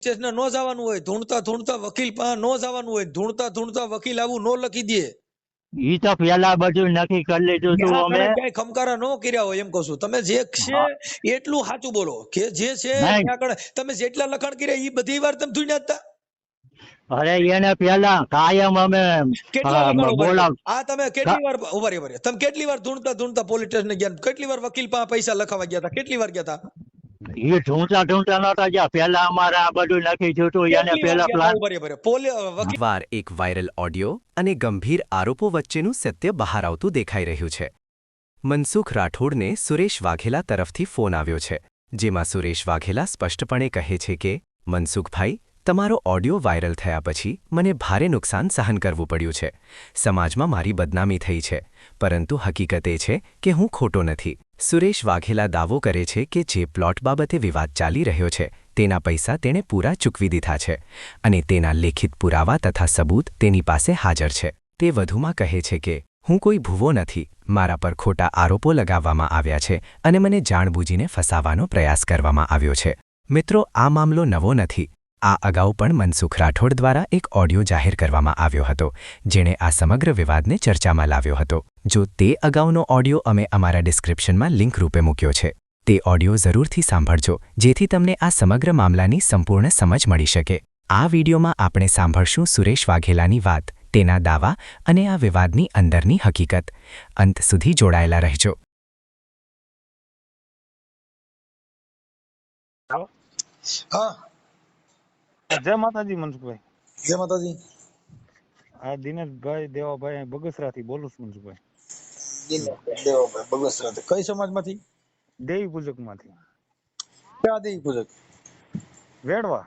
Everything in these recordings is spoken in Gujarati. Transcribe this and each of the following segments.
સ્ટેશને નો જવાનું હોય, ધૂણતા ધૂણતા વકીલ પાસે નો જવાનું હોય, ધૂણતા ધૂણતા વકીલ આવું નો લખી દે. ઈ તો પેલા બધું નક્કી કરી લીધું હતું ત્યાં અમે. કણે ક્યાંય ખમકારા નો કર્યા હોય એમ કહું છું. તમે જે છે એટલું સાચું બોલો કે જે છે નહીં, ત્યાં કણે તમે જેટલા લખાણ કર્યા એ બધી વાર તમે ધૂણ્યા હતા. અરે એને પેલા કાયમ અમે કેટલા લખાણ ઉભા બોલાવ. રહ્યા? આ તમે કેટલી વાર ઉભા રહ્યા? તમે કેટલી વાર ધૂણતા ધૂણતા પોલીસ સ્ટેશન ગયા? કેટલી વાર વકીલ પાસે પૈસા લખાવા ગયા હતા? કેટલી વાર ગયા હતા? એ ઢૂંઢતા ઢૂંઢતા નતા ગયા. પેલા અમારે આ બધું નક્કી થયું હતું. એને કેટલી વાર પેલા ગયા હતા? પ્લાન. ઉભા રહ્યા વકીલ વાર એક વાયરલ ઓડિયો અને ગંભીર આરોપો વચ્ચેનું સત્ય બહાર આવતું દેખાઈ રહ્યું છે. મનસુખ રાઠોડને સુરેશ વાઘેલા તરફથી ફોન આવ્યો છે, જેમાં સુરેશ વાઘેલા સ્પષ્ટપણે કહે છે કે મનસુખભાઈ, તમારો ઓડિયો વાયરલ થયા પછી મને ભારે નુકસાન સહન કરવું પડ્યું છે. સમાજમાં મારી બદનામી થઈ છે, પરંતુ હકીકત એ છે કે હું ખોટો નથી. સુરેશ વાઘેલા દાવો કરે છે કે જે પ્લોટ બાબતે વિવાદ ચાલી રહ્યો છે તેના પૈસા તેણે પૂરા ચૂકવી દીધા છે અને તેના લેખિત પુરાવા તથા સબૂત તેની પાસે હાજર છે. તે વધુમાં કહે છે કે હું કોઈ ભૂવો નથી, મારા પર ખોટા આરોપો લગાવવામાં આવ્યા છે અને મને જાણબૂજીને ફસાવવાનો પ્રયાસ કરવામાં આવ્યો છે. મિત્રો, આ મામલો નવો નથી. આ અગાઉ પણ મનસુખ રાઠોડ દ્વારા એક ઓડિયો જાહેર કરવામાં આવ્યો હતો, જેણે આ સમગ્ર વિવાદને ચર્ચામાં લાવ્યો હતો. જો તે અગાઉનો ઓડિયો અમે અમારા ડિસ્ક્રિપ્શનમાં લિંક રૂપે મૂક્યો છે. તે ઓડિયો જરૂરથી સાંભળજો, જેથી તમને આ સમગ્ર મામલાની સંપૂર્ણ સમજ મળી શકે. આ વિડીયોમાં આપણે સાંભળશું સુરેશ વાઘેલાની વાત, તેના દાવા અને આ વિવાદની અંદરની હકીકત. અંત સુધી જોડાયેલા રહેજો. હા, જય માતાજી મનસુખભાઈ. જય માતાજી. આ દિનેશભાઈ દેવાભાઈ બગસરાથી બોલું છું મનસુખભાઈ. દેવાભાઈ બગસરા કઈ સમાજમાંથી? દેવી પૂજક માંથી. ક્યાં દેવી પૂજક? વેડવા.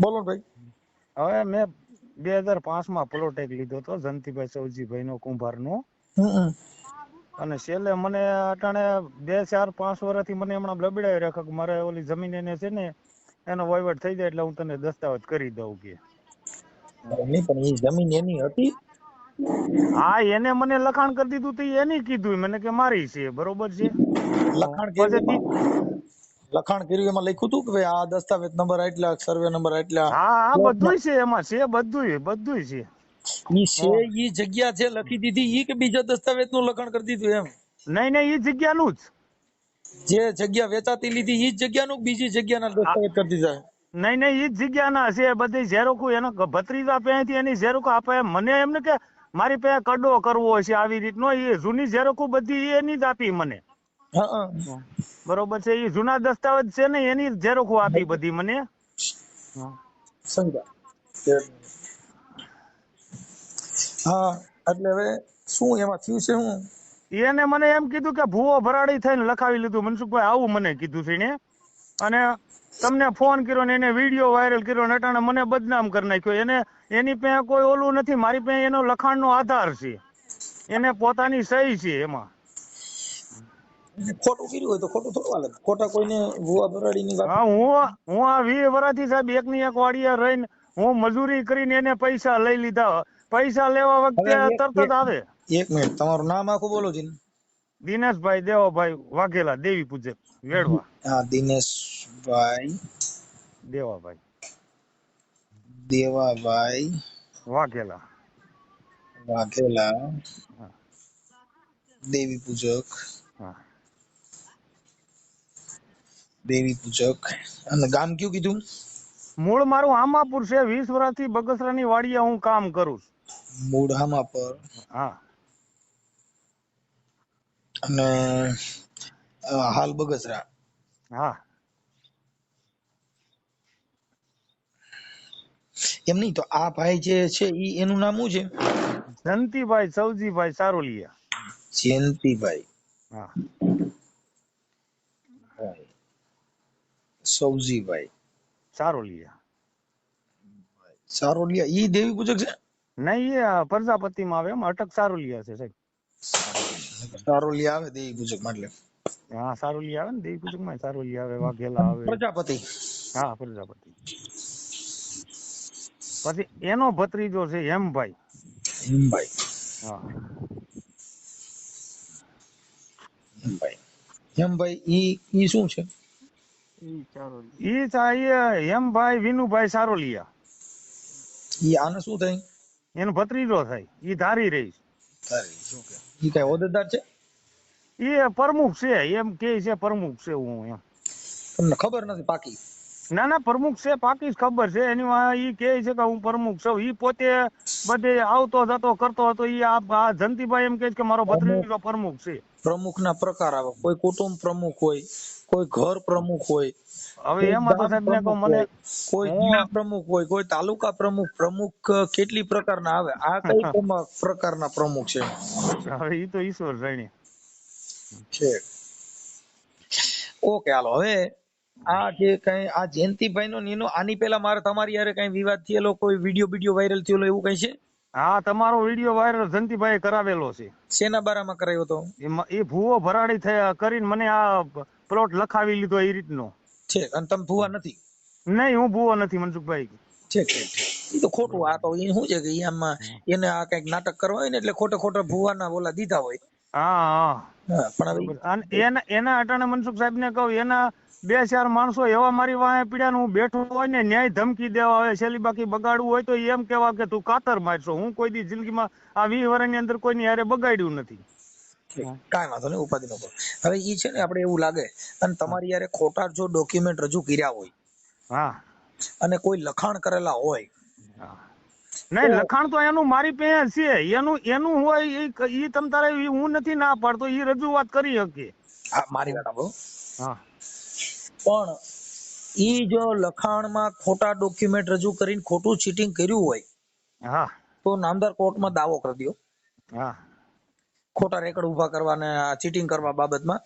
બોલો ભાઈ. હવે મેં 2005 પ્લોટ એક લીધો હતો જંતીભાઈ સૌજીભાઈ નો કુંભાર નો. અને છેલ્લે મને અટાણે 2, 4, 5 વર્ષથી મને હમણાં લબડાવી રાખ્યો કે મારે ઓલી જમીન એને છે ને એનો વહીવટ થઈ જાય એટલે હું તને દસ્તાવેજ કરી દઉં કે. પણ એ જમીન એની હતી? હા, એને મને લખાણ કરી દીધું તો એની કીધું મને કે મારી છે, બરોબર છે. લખાણ કર્યું એમાં લખ્યું હતું કે ભાઈ આ દસ્તાવેજ નંબર આટલા, સર્વે નંબર આટલા? હા, બધું છે એમાં, છે બધું છે. ઈ છે ઈ જગ્યા છે લખી દીધી ઈ કે બીજા દસ્તાવેજ નું લખાણ કરી દીધું એમ? નહીં, ઈ જગ્યાનું જ. જે જગ્યા વેચાતી લીધી ઈ જગ્યાનું બીજી જગ્યાના દસ્તાવેજ કરી દીધા? નહીં, ઈ જગ્યાના છે બધી ઝેરોકો. એનો ભત્રીજા પહેથી એની ઝેરોકો આપે. મને એમને કે મારી પાસે કડો કરવો છે આવી રીતનો, એ જૂની ઝેરોકો બધી એની જ આપી મને. બરોબર છે. એ જૂના દસ્તાવેજ છે ને એની ઝેરોકો આપી બધી મને. હા, એટલે હવે શું એમાં થયું છે? હું એને મને એમ કીધું કે ભૂવો ભરાડી થઈને લખાવી લીધું મનસુખભાઈ, આવું મને કીધું છે એને. અને તમને ફોન કર્યો ને એને વિડીયો વાયરલ કર્યો ને અટાણે મને બદનામ કરી નાખ્યો. એની પાસે કોઈ ઓલું નથી, મારી પાસે એનો લખાણનો આધાર છે, એને પોતાની સહી છે એમાં. ખોટું કર્યું હોય તો ખોટું થોડું હાલે. ખોટા કોઈને ભૂવા ભરાડીની વાત. હા, હું આ 20 વર્ષથી સાહેબ એકની એક વાડિયા રહીને હું મજૂરી કરીને એને પૈસા લઈ લીધા. પૈસા લેવા વખતે તરત જ આવે. 1 મિનિટ, તમારું નામ આખું બોલો જી. દિનેશભાઈ દેવાભાઈ વાઘેલા, દેવી પૂજક, વેડવા. હા, દિનેશભાઈ દેવાભાઈ વાઘેલા, દેવી પૂજક. હા. દેવી પૂજક. અને ગામ કયું કીધું? મૂળ મારું આમાપુર છે. 20 વર્ષથી બગસરાની વાડિયા હું કામ કરું છું. મૂળ આમાપુર. હા. અને હાલ બગસરા. હા. એમ નહીં તો આ ભાઈ જે છે ઈ એનું નામ શું છે? જંતીભાઈ સૌજીભાઈ સારોલિયા. જયંતિભાઈ. હા. સૌજીભાઈ સારોલિયા. સારોલિયા ઈ દેવી પૂજક છે? નહીં, એ પ્રજાપતિમાં આવે એમ, અટક સારોલિયા છે સાહેબ. સારોલિયા આવે દેવી પૂજક એટલે? હા, સારોલિયા આવે ને દેવી પૂજક માં, સારોલિયા આવે, વાઘેલા આવે. પ્રજાપતિ. હા, પ્રજાપતિ. પછી એનો ભત્રીજો છે હેમભાઈ. હા. હેમભાઈ ઈ શું છે? ઈ હેમભાઈ વિનુભાઈ સારોલિયા, ઈ આને શું થાય? એનો ભત્રીજો થાય, ઈ ધારી રહી. ઈ કઈ હોદ્દેદાર છે? એ પ્રમુખ છે, એમ કે છે પ્રમુખ છે હું એમ. તમને ખબર નથી પાકી? ના ના પ્રમુખ છે, પાકી જ ખબર છે એની. ઈ કે છે કે હું પ્રમુખ છું. ઈ પોતે બધે આવતો જતો કરતો હતો. ઈ આ જંતીભાઈ એમ કે છે કે મારો ભત્રીજો પ્રમુખ છે. પ્રમુખના પ્રકાર આવે, કોઈ કુટુંબ પ્રમુખ હોય, કોઈ ઘર પ્રમુખ હોય, હવે એમાં તો સાહેબ ને કહું મને, કોઈ જિલ્લા પ્રમુખ હોય, કોઈ તાલુકા પ્રમુખ. પ્રમુખ કેટલી પ્રકારના આવે? આ કઈ પ્રકારના પ્રમુખ છે? હવે ઈ તો ઈશ્વર જાણે છે. ઓકે હાલો, હવે આ જે કઈ આ જયંતિભાઈ નો એનો આની પેલા મારે તમારી યારે કઈ વિવાદ થયેલો, કોઈ વિડીયો વાયરલ થયેલો એવું કઈ છે? હા, તમારો વિડીયો વાયરલ જંતીભાઈ કરાવેલો છે. શેના બારામાં કરાયો તો? એ ભૂવો ભરાડી થયા કરીને મને આ પ્લોટ લખાવી લીધો એ રીતનો છે. અને તમે ભૂવા નથી? નહીં, હું ભૂવો નથી મનસુખભાઈ. છે એ તો ખોટું. આ તો એ શું છે કે આમાં એને આ કઈક નાટક કરવા હોય ને એટલે ખોટા ભૂવાના બોલા દીધા હોય. હા પણ હવે એના અટાણે મનસુખ સાહેબ ને કહું, એના 2-4 માણસો એવા મારી વાહે પીડ્યા ને હું બેઠો હોય ને ન્યાય ધમકી દેવા આવે. છેલ્લી બાકી બગાડવું હોય તો એમ કેવા કે તું કાતર મારશો. હું કોઈ દી જિંદગીમાં આ 20 વર્ષની અંદર કોઈની હારે બગાડ્યું નથી. કાંઈ વાંધો નહીં, ઉપાધિ ન કરો. હવે ઈ છે ને આપણે એવું લાગે અને તમારી યારે ખોટા જો ડોક્યુમેન્ટ રજૂ કર્યા હોય, હા, અને કોઈ લખાણ કરેલા હોય, નહીં લખાણ તો એનું મારી પાસે છે, એનું હોય ઈ તમ તારે હું નથી ના પાડતો, ઈ રજૂઆત કરી શકે. હા, મારી વાત સાંભળો. હા, પણ ઈ જો લખાણમાં ખોટા ડોક્યુમેન્ટ રજૂ કરીને ખોટું ચીટિંગ કર્યું હોય, હા, તો નામદાર કોર્ટમાં દાવો કરી દો. હા, ખોટા રેકર્ડ ઉભા કરવા ને ચીટિંગ કરવા બાબતમાં.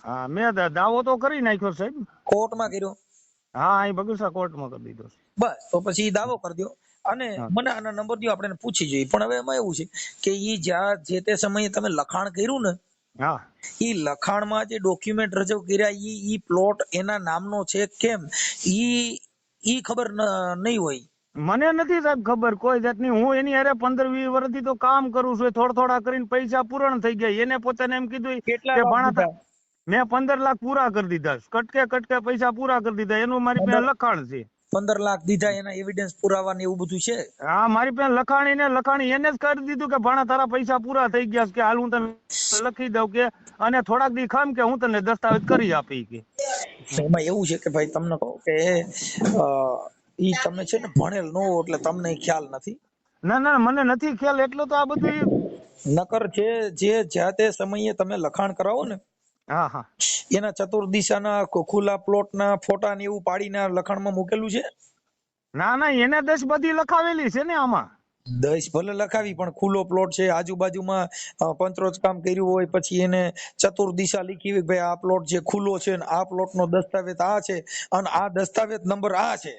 હા, મેં દાવો તો કરી નાખ્યો સાહેબ. કોર્ટમાં કર્યો? હા, અહીં બગસરા કોર્ટમાં કરી દીધો. બસ, તો પછી દાવો કરી દો અને મને આના નંબર દો, આપણે પૂછી જોઈએ. પણ હવે એમાં એવું છે કે ઈ જ્યાં જે તે સમયે તમે લખાણ કર્યું ને, હા, ઈ લખાણમાં જે ડોક્યુમેન્ટ રજૂ કર્યા ઈ પ્લોટ એના નામનો છે કેમ ઈ ખબર નહીં હોય. મને નથી સાહેબ ખબર કોઈ જાતની. હું એની હારે 15-20 વર્ષથી તો કામ કરું છું. થોડા કરીને પૈસા પૂરણ થઈ ગયા. એને પોતાને એમ કીધું કે ભાણા મેં 15 લાખ પૂરા કરી દીધા, કટકે પૈસા પૂરા કરી દીધા. એનું મારી પાસે લખાણ છે. 15 લાખ દીધા, એના એવિડન્સ પુરાવા ને એવું બધું છે? હા, મારી પાસે લખાણી એને જ કરી દીધું કે ભાણા તારા પૈસા પૂરા થઈ ગયા કે હાલ હું તને લખી દઉં કે, અને થોડાક દી ખામ કે હું તને દસ્તાવેજ કરી આપી કે. એમાં એવું છે કે ભાઈ તમને કહું કે ઈ તમે છે ને ભણેલ નો એટલે તમને ખ્યાલ નથી. ના મને નથી ખ્યાલ, એટલો તો આ બધું નકર છે જે જ્યાં તે સમયે તમે લખાણ કરાવો ને, હા, હા, એના ચતુર્દિશાના ખુલ્લા પ્લોટના ફોટા ને એવું પાડીને લખાણમાં મૂકેલું છે? ના એને 10 બધી લખાવેલી છે ને આમાં. 10 ભલે લખાવી, પણ ખુલ્લો પ્લોટ છે, આજુબાજુમાં પંચરોજ કામ કર્યું હોય, પછી એને ચતુર્દિશા લીખી હોય ભાઈ આ પ્લોટ જે ખુલ્લો છે ને આ પ્લોટ નો દસ્તાવેજ આ છે અને આ દસ્તાવેજ નંબર આ છે,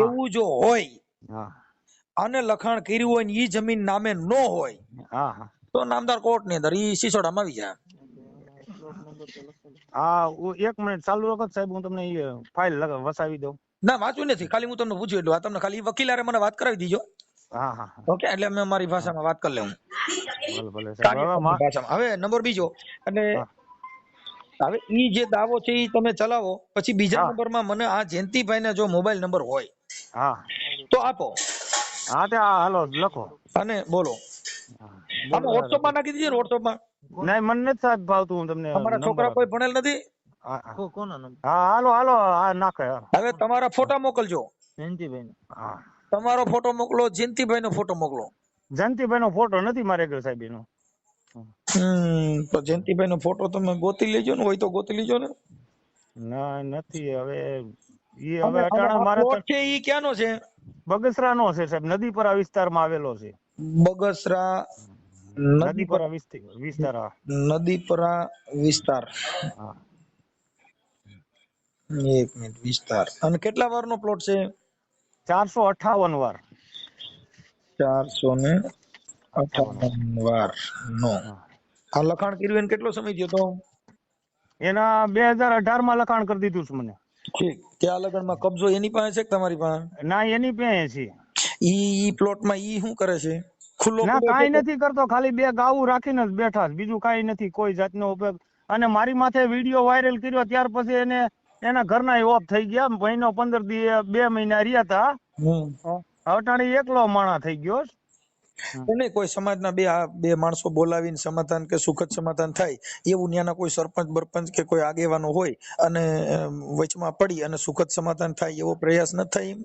એવું જો હોય અને લખાણ કર્યું હોય ને ઈ જમીન નામે ન હોય, તો નામદાર કોર્ટ ની અંદર ઈ સિસોડામાં આવી જાય. હા, 1 મિનિટ ચાલુ રાખો સાહેબ, હું તમને ફાઇલ વસાવી દઉં. ના, વાંચું નથી, ખાલી હું તમને પૂછ્યું એટલું. આ તમને ખાલી વકીલારે મને વાત કરાવી દીજો. હા, ઓકે, એટલે અમે અમારી ભાષામાં વાત કરી લેવું. ભલે હવે નંબર બીજો, અને હવે ઈ જે દાવો છે ઈ તમે ચલાવો, પછી બીજા નંબરમાં મને આ જયંતિભાઈ ના જો મોબાઈલ નંબર હોય તો આપો. હા, તે હાલો લખો અને બોલો. આમાં WhatsApp માં નાખી દીજો ને, WhatsApp માં. નહીં, મને નથી સાહેબ ભાવતું. હું તમને તમારા છોકરા કોઈ ભણેલ નથી? હા, હાલો આ નાખે. હવે તમારા ફોટા મોકલજો. જયંતિભાઈ, હા, તમારો ફોટો મોકલો, જયંતિભાઈ નો ફોટો મોકલો. જયંતિભાઈ નો ફોટો નથી મારે આગળ સાહેબ એનો. તો જયંતિભાઈ નો ફોટો તમે ગોતી લેજો ને, હોય તો ગોતી લેજો ને. ના, નથી. હવે અટાણા મારે છે ઈ ક્યાંનો છે? બગસરા નો છે સાહેબ, નદીપરા વિસ્તારમાં આવેલો છે. બગસરા નદીપરા વિસ્તાર. નદીપરા વિસ્તાર. હા, 1 મિનિટ. વિસ્તાર. અને કેટલા વાર નો પ્લોટ છે? 458 વાર. 458 વાર નો. આ લખાણ કર્યું એને કેટલો સમય થયો તો? એના 2018 માં લખાણ કરી દીધું છે મને. ઠીક. ત્યાં લગનમાં કબજો એની પાસે છે કે તમારી પાસે? ના, એની પાસે છે. ઈ પ્લોટ માં ઈ શું કરે છે? ખુલ્લો? ના, કાઈ નથી કરતો, ખાલી 2 ગાવું રાખીને જ બેઠા છે, બીજું કાઈ નથી, કોઈ જાતનો ઉપયોગ. અને મારી માથે વિડીયો વાયરલ કર્યો ત્યાર પછી એને એના ઘરના ઓફ થઈ ગયા, મહિનો 15 દી 2 મહિના રહ્યા તા, અટાણી એકલો માણા થઈ ગયો. નહીં, કોઈ સમાજના બે માણસો બોલાવીને સમાધાન કે સુખદ સમાધાન થાય એવું ત્યાંના કોઈ સરપંચ બરપંચ કે કોઈ આગેવાનો હોય અને વચમાં પડી અને સુખદ સમાધાન થાય એવો પ્રયાસ ન થાય એમ?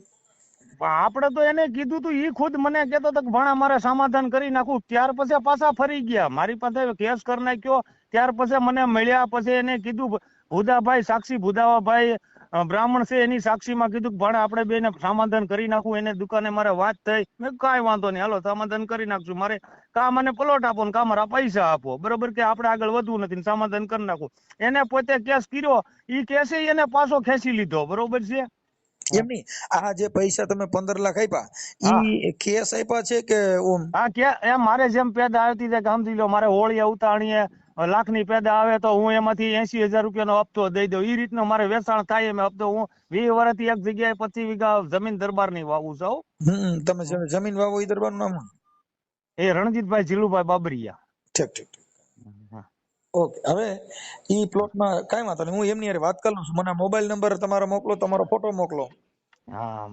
આપણે તો એને કીધું તું, ઈ ખુદ મને કહેતો હતો કે ભણા મારે સમાધાન કરી નાખું. ત્યાર પછી પાછા ફરી ગયા, મારી પાસે કેસ કરી નાખ્યો. ત્યાર પછી મને મળ્યા, પછી એને કીધું ભુદાભાઈ સાક્ષી, ભુદાભાઈ બ્રાહ્મણ છે, એની સાક્ષીમાં કીધું કે ભણા આપણે બેને સમાધાન કરી નાખું. એને દુકાને મારે વાત થઈ, મેં કાંઈ વાંધો નહીં, હાલો સમાધાન કરી નાખશું. મારે કા મને પ્લોટ આપો ને કા મારા પૈસા આપો, બરોબર, કે આપણે આગળ વધવું નથી, સમાધાન કરી નાખું. એને પોતે કેસ કર્યો, ઈ કેસે એને પાછો ખેંચી લીધો, બરોબર છે. એમ નહીં, આ જે પૈસા તમે 15 લાખ આપ્યા ઈ કેસ આપ્યા છે કે ઓમ? હા, કે એમ મારે જેમ પેદા આવતી જાય, સમજી લો મારે હોળીએ ઉતાણીએ લાખની પેદા આવે તો હું એમાંથી 80,000 રૂપિયાનો હપ્તો દઈ દઉં. એ રીતનો મારે વેચાણ થાય એમ હપ્તો. હું 20 વર્ષથી એક જગ્યાએ 25 વીઘા જમીન દરબારની વાવું છું. તમે જમીન વાવો ઈ દરબારનું નામ? એ રણજીતભાઈ જીલુભાઈ બાબરિયા. ઠીક ઠીક ઠીક, ઓકે. હવે ઈ પ્લોટમાં કાંઈ વાંધો નહીં, હું એમની હારે વાત કરી લઉં છું. મને મોબાઈલ નંબર તમારો મોકલો, તમારો ફોટો મોકલો. હા,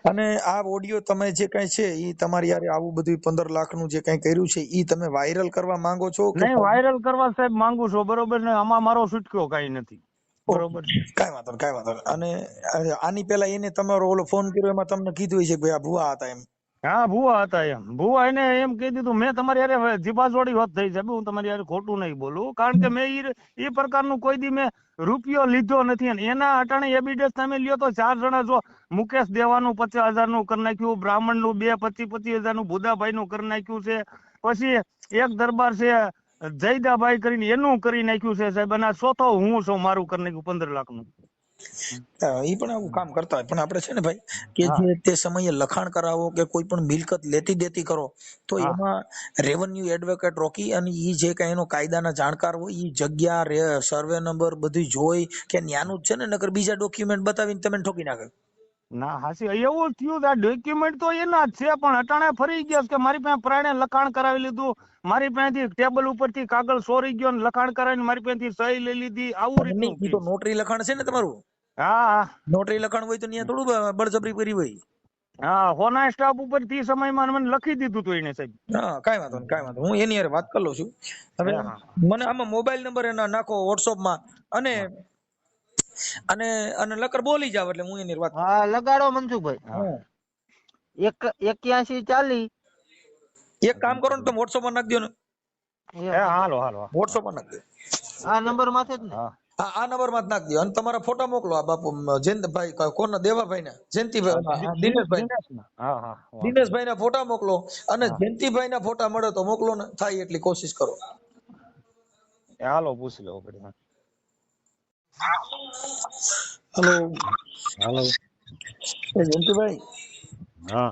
અને આ ઓડિયો તમે જે કઈ છે ઈ તમારી યારે આવું બધું 15 લાખનું જે કઈ કર્યું છે ઈ તમે વાયરલ કરવા માંગો છો કે? નહીં, વાયરલ કરવા સાહેબ માંગુ છો, બરોબર ને. આમાં મારો છૂટક્યો કઈ નથી, બરોબર. કાંઈ વાંધો નહીં, કાંઈ વાંધો નહીં. અને આની પેલા એને તમારો ઓલો ફોન કર્યો એમાં તમને કીધું છે કે ભાઈ આ ભુવા હતા એમ? હા, ભુવા હતા એમ. ભુવા એને એમ કહી દીધું, મેં તમારી યારે જીબાજોડી હોત થઈ સાહેબ, હું તમારી યારે ખોટું નહીં બોલું, કારણ કે મેં એ પ્રકારનું કોઈ દી મેં રૂપિયો લીધો નથી. અને એના અટાણે એવિડન્સ તમે લ્યો તો 4 જણા, જો મુકેશ દેવાનું 50,000 નું કરી નાખ્યું, બ્રાહ્મણ નું 25,000 નું, ભુદાભાઈ નું કરી નાખ્યું છે, પછી એક દરબાર છે જયદાભાઈ કરીને એનું કરી નાખ્યું છે સાહેબ, અને ચોથો હું છું, મારું કરી નાખ્યું 15 લાખનું. ઈ પણ આવું કામ કરતા હોય, પણ આપણે છે ને ભાઈ કે જે તે સમયે લખાણ કરાવો કે કોઈ પણ મિલકત લેતી દેતી કરો તો એમાં રેવન્યુ એડવોકેટ રોકી અને ઈ જે કઈ એનો કાયદાના જાણકાર હોય ઈ જગ્યા, સર્વે નંબર બધું જોઈ કે ન્યાનું જ છે ને, નકર બીજા ડોક્યુમેન્ટ બતાવીને તમે ઠોકી નાખે. ના હાસી એવું થયું, આ ડોક્યુમેન્ટ તો એના જ છે, પણ અટાણે ફરી ગયા કે મારી પાસે પ્રાણે લખાણ કરાવી લીધું, મારી પાસેથી ટેબલ ઉપરથી કાગળ સોરી ગયો ને લખાણ કરાવીને મારી પાસેથી સહી લઈ લીધી, આવું રીતનું. ઈ તો નોટરી લખાણ છે ને તમારું? હા, નોટરી લખાણ હોય તો ત્યાં થોડું બળજબરી કરી હોય. હા, હોના સ્ટાફ ઉપર થી સમયમાં મને લખી દીધું હતું એને સાહેબ. હા, કાંઈ વાંધો નહીં, કાંઈ વાંધો. હું એની હારે વાત કરી લઉં છું. હવે મને આમાં મોબાઈલ નંબર એના નાખો WhatsApp માં, અને અને અને લકર બોલી જાવ એટલે હું એની વાત. હા, લગાડો મનસુખભાઈ. 81 40. એક કામ કરો ને, તમે WhatsApp માં નાખી દો ને. હાલો હાલો, WhatsApp માં નાખી દો. આ નંબર માથે જ ને? હા, આ નંબર માં જ નાખી દો અને તમારા ફોટા મોકલો. આ બાપુ જયંતભાઈ કોના, દેવાભાઈ ના, જયંતિભાઈ, દિનેશભાઈ. હા હા, દિનેશભાઈ ના ફોટા મોકલો અને જયંતિભાઈ ના ફોટા મળે તો મોકલો ને, થાય એટલી કોશિશ કરો. હાલો પૂછી લો. હેલો, હાલો. જયંતિભાઈ. હા.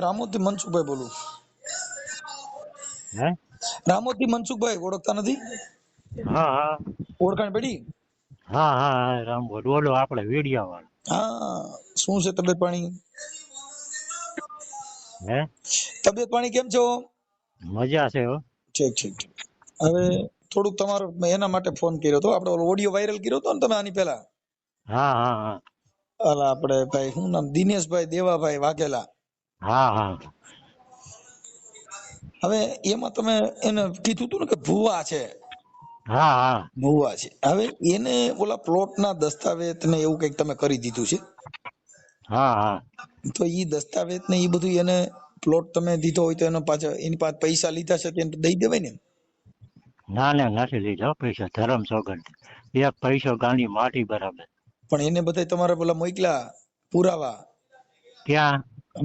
રામોથી મનસુખભાઈ બોલું. હે? રામોથી મનસુખભાઈ, ઓળખતા નથી? હા હા, ઓળખાણ પડી? હા હા, રામ બોલો, આપણે વીડિયા વાળો. હા, શું છે તબિયત પાણી? હે? તબિયત પાણી કેમ છો? મજા છે હો. ઠીક ઠીક ઠીક. હવે થોડુંક તમારો એના માટે ફોન કર્યો હતો, આપણે ઓડિયો વાયરલ કર્યો હતો ને તમે આની પહેલા. હા હા હા. અલા આપણે ભાઈ શું નામ, દિનેશભાઈ દેવાભાઈ વાઘેલા. હા હા. હવે એમાં તમે એને કીધું હતું ને કે ભુવા છે. હા હા. ભુવા છે. હવે એને ઓલા પ્લોટના દસ્તાવેજ ને એવું કઈક તમે કરી દીધું છે. હા હા. તો ઈ દસ્તાવેજ ને ઈ બધું એને પ્લોટ તમે દીધો હોય તો એનો પાછા એની પાસે પૈસા લીધા છે તેને દઈ દેવાય ને? ના ના, નથી લીધો પૈસા, ધરમ સોગંદ. એક પૈસો ગાંડી માટી બરાબર. પણ એને બધા તમારે પેલા મોકલા પુરાવા? ક્યાં?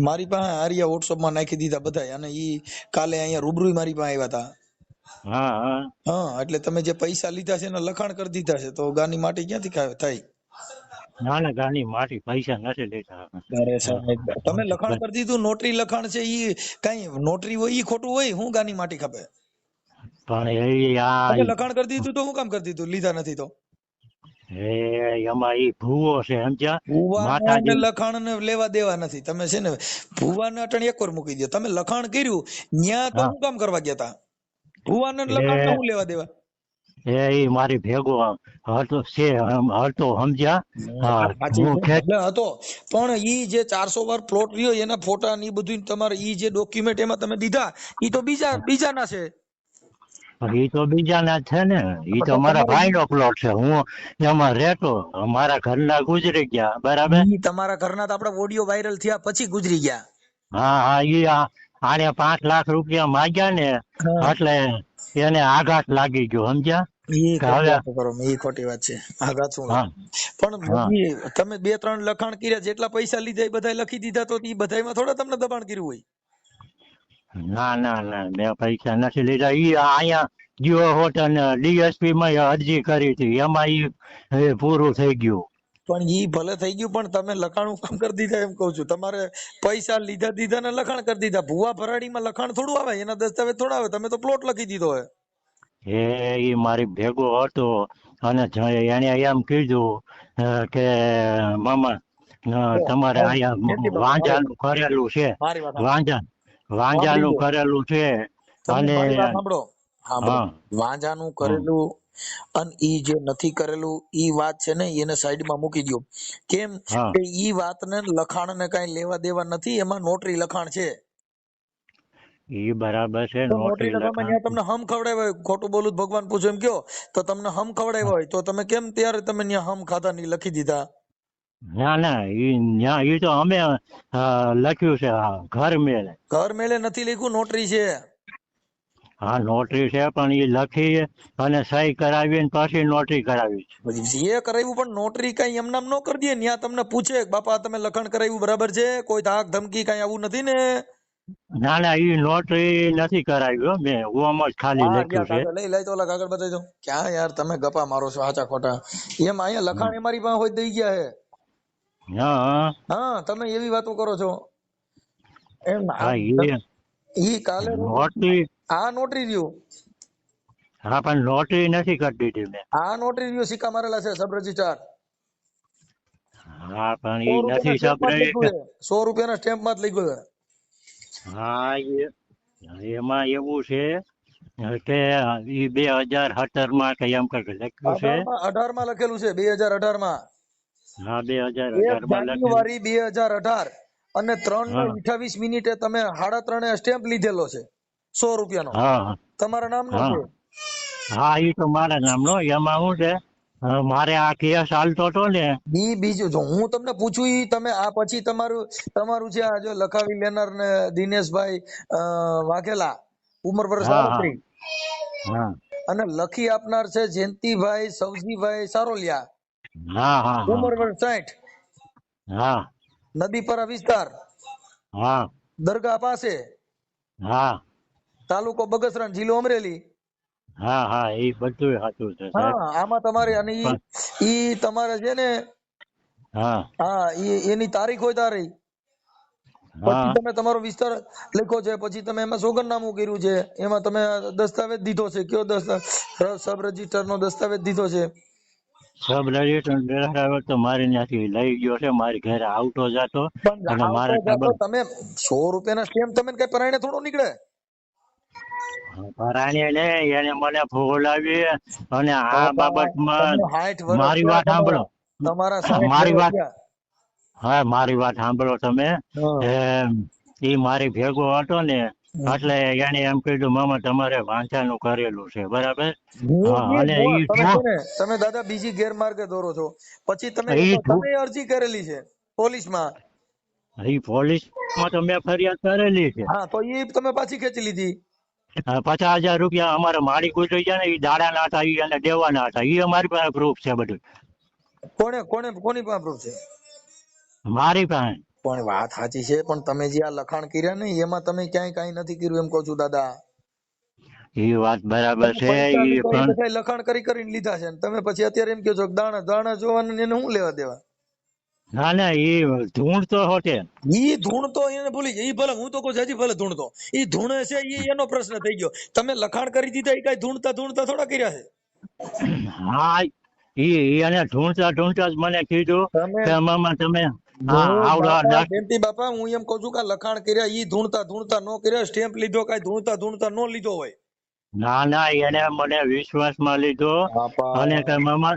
મારી પાસે આર્યા WhatsApp માં નાખી દીધા બધા, અને ઈ કાલે અહીંયા રૂબરૂ મારી પાસે આવ્યા હતા. હા હા. હા, એટલે તમે જે પૈસા લીધા છે એના લખાણ કરી દીધા છે, તો ગાની માટી ક્યાંથી થાય? ના ના, ગાંડી માટી, પૈસા નથી લીધા. અરે સાહેબ, તમે લખાણ કરી દીધું, નોટરી લખાણ છે, ઈ કઈ નોટરી હોય ઈ ખોટું હોય? હું ગાની માટી ખપે? પણ એ તમે લખાણ કરી દીધું તો હું કામ કરી દીધું, લીધા નથી તો? એમાં ઈ ભૂવો છે સમજ્યા, ભુવાને માતાજી. લખાણ ને લેવા દેવા નથી. તમે છે ને ભુવાને અટણ એક વાર મૂકી દો. તમે લખાણ કર્યું ન્યા તો હું કામ કરવા ગયા તા? ભુવાને લખાણ ને હું લેવા દેવા? એ મારી ભેગો હતો છે હતો સમજ્યા. હા સાચી હું છે, ખેત ભલે હતો, પણ ઈ જે 400 વાર પ્લોટ રહ્યો એના ફોટા ને ઈ બધું તમારે ઈ જે ડોક્યુમેન્ટ એમાં તમે દીધા ઈ તો બીજાના છે. ઈ તો બીજાના જ છે ને. ઈ તો પણ મારા તમારે ભાઈનો પ્લોટ છે. હું એમાં રહેતો. મારા ઘરના ગુજરી ગયા બરાબર. ઈ તમારા ઘરના તો આપડા ઓડિયો વાયરલ થયા પછી ગુજરી ગયા. હા હા ઈ આને 5 લાખ રૂપિયા માંગ્યા ને હા, એટલે એને આઘાત લાગી ગયો સમજ્યા. ઈ કે ખોટી હવે વાત કરો, ઈ ખોટી વાત છે. આઘાત શું હા લાગે? પણ હા ઈ તમે 2-3 લખાણ કર્યા, જેટલા પૈસા લીધા એ બધા લખી દીધા, તો ઈ બધાયમાં થોડા તમને દબાણ કર્યું હોય. ના ના ના મેં પૈસા નથી લીધા. ઈ અહીંયા જીઓ હોટલ ડીએસપી માં અરજી કરી હતી એમાં ઈ પૂરું થઈ ગયું. પણ ઈ ભલે થઈ ગયું, પણ તમે લખાણ કામ કરી દીધા એમ કહું છું. તમારે પૈસા લીધા ને લખાણ કરી દીધા. ભૂવા ભરાડીમાં લખાણ થોડું આવે, એના દસ્તાવેજ થોડા આવે. તમે તો પ્લોટ લખી દીધો હે. ઈ મારી ભેગો હતો અને એને એમ કીધું કે મામા તમારે અહીંયા વાંજાનું કરેલું છે. મારી વાત સાંભળો. વાંજાનું કરેલું છે તમે અને મારી વાત સાંભળો. હા વાંજાનું હમ, કરેલું અને ઈ જે નથી કરેલું ઈ વાત છે ને, એને સાઈડમાં મૂકી દો. કેમ હા કે ઈ વાતને લખાણ ને કઈ લેવા દેવા નથી. એમાં નોટરી લખાણ છે. ઈ બરાબર છે. તો નોટરી નોટરી લખાણમાં લખાણ ત્યાં તમને હમ ખવડાવ્યા હોય, ખોટું બોલું તો ભગવાન પૂછો એમ કયો, તો તમને હમ ખવડાવ્યા હોય તો તમે કેમ ત્યારે તમે ત્યાં હમ ખાધા ની લખી દીધા? ના ના ઈ તો અમે લખ્યું છે ઘર મેળે. ઘર મેળે નથી લખ્યું, નોટરી છે. હા નોટરી છે પણ ઈ લખી અને સહી કરાવી ને પછી નોટરી કરાવી છે. પછી એ કરાવ્યું, પણ નોટરી કઈ એમ નામ ન કરી દે. ત્યાં તમને પૂછે કે બાપા તમે લખાણ કરાવ્યું બરાબર છે, કોઈ ધાક ધમકી કઈ આવું નથી ને? ના ના ઈ નોટરી નથી કરાવી હો મેં. ઓમ જ ખાલી હા યાર, લખ્યું છે. કાગળ લઈ તો ઓલા કાગળ બતાવી દો. ક્યાં યાર તમે ગપા મારો છો આચા ખોટા? એમ અહીંયા લખાણ અમારી પાસે હોય દઈ ગયા હે. હા હા, તમે એવી વાતો કરો છો. એમ હા ઈ કાલે નોટરી. આ નોટરી રહ્યું, હા પણ નોટરી નથી કરી દીધી મેં. આ નોટરી રહ્યું, સિક્કા મારેલા છે, સબ રજિસ્ટર. હા પણ 100 ઈ રૂપિયાના નથી સ્ટેમ્પ માં જ સબરે. લખ્યું છે. 100 રૂપિયાના સ્ટેમ્પ માં જ લખ્યું છે. હા એમાં એવું છે કે ઈ 2017 માં કે એમ કઈક લખ્યું છે. 18 માં લખેલું છે, 2018 માં. હા 1 2018 માં લખેલું. જાન્યુઆરી 2018 અને 3:28 તમે 3:30 સ્ટેમ્પ લીધેલો છે, 100 રૂપિયાનો. હા તમારા નામનો હા છે. હા ઈ તો મારા નામનો. એમાં શું છે મારે આ કેસ ચાલતો હતો ને. બીજું જો હું તમને પૂછું, ઈ તમે આ પછી તમારું તમારું છે આ જો લખાવી લેનાર ને દિનેશભાઈ વાઘેલા, ઉંમર વર્ષ હા હા 38, હા અને લખી આપનાર છે જયંતિભાઈ સવજીભાઈ સારોલિયા, હા હા ઉંમર હા વર્ષ 60, હા નદીપરા વિસ્તાર, હા દરગાહ પાસે, હા તાલુકો બગસરા, જિલ્લો અમરેલી. હા હા એ બધું સાચું છે સાહેબ. હા, આમાં તમારે અને પણ ઈ તમારે છે ને, હા હા એની તારીખ હોય તારી, પછી હા તમે તમારો વિસ્તાર લખ્યો છે, પછી તમે એમાં સોગંદનામું કર્યું છે, એમાં તમે દસ્તાવેજ દીધો છે, કયો દસ્તાવેજ? સબ રજિસ્ટર નો દસ્તાવેજ દીધો છે. સબ રજીસ્ટર ડ્રાઈવર તો મારી ત્યાંથી લઈ ગયો છે. મારી ઘરે આવતો જતો પણ અને આવતો મારે જાતો ખબર તમે 100 રૂપિયાના સ્ટેમ્પ તમે કઈ પરાયણે થોડો નીકળે. પરાણે ને એને મને ફોલાવી અને આ બાપા, બાબતમાં તમને 60 વર્ષ મારી થયા, વાત સાંભળો. તમારા 60 મારી વર્ષ વાત થયા. હા મારી વાત સાંભળો તમે. હા. એ મારી ભેગો હતો ને એટલે એને એમ કીધું મામા તમારે વાંચાનું કરેલું છે બરાબર. હા અને ઈ તમે છે ને, તમે દાદા બીજી ગેરમાર્ગે દોરો છો. પછી તમે તમે અરજી કરેલી છે પોલીસમાં. પોલીસમાં તો મેં ફરિયાદ કરેલી છે. હા, તો એ તમે પાછી ખેંચી લીધી. 50,000 રૂપિયા અમારે મારી ગુજરી ગયા ને એ દાડા ના હતા, ઈ અને દેવાના હતા. ઈ અમારી પાસે પ્રૂફ છે બધું. કોની પાસે proof છે? મારી પાસે. પણ વાત સાચી છે, પણ તમે જે આ લખાણ કર્યા ને એમાં તમે ક્યાંય કઈ નથી કર્યું એમ કહું છું દાદા. એ વાત બરાબર તમે છે. પૈસા ઈ લીધા એ પણ બધા લખાણ કરીને લીધા છે, ને તમે પછી અત્યારે એમ કહો છો કે દાણા દાણા જોવાનું એને શું લેવા દેવા? ના ના એ ઢૂંઢતો હોતે. ઈ ધૂણતો એને ભૂલી જાય. ઈ ભલે, હું તો કહું છું હજી ભલે ધૂણતો, ઈ ધૂણે છે ઈ એનો પ્રશ્ન થઈ ગયો. તમે લખાણ કરી દીધા એ કઈ ધૂણતા ધૂણતા થોડા કર્યા છે. હા ઈ એને ઢૂંઢતા જ મને કીધું તમે કે મામા તમે હા હું આવડો બાપા બેનતી બાપા, હું એમ કહું છું કે લખાણ કર્યા ઈ ધૂણતા ધૂણતા નો કર્યા, સ્ટેમ્પ લીધો કઈ ધૂણતા ધૂણતા નો લીધો હોય. ના ના, એને મને વિશ્વાસમાં લીધો બાપા અને કે મામા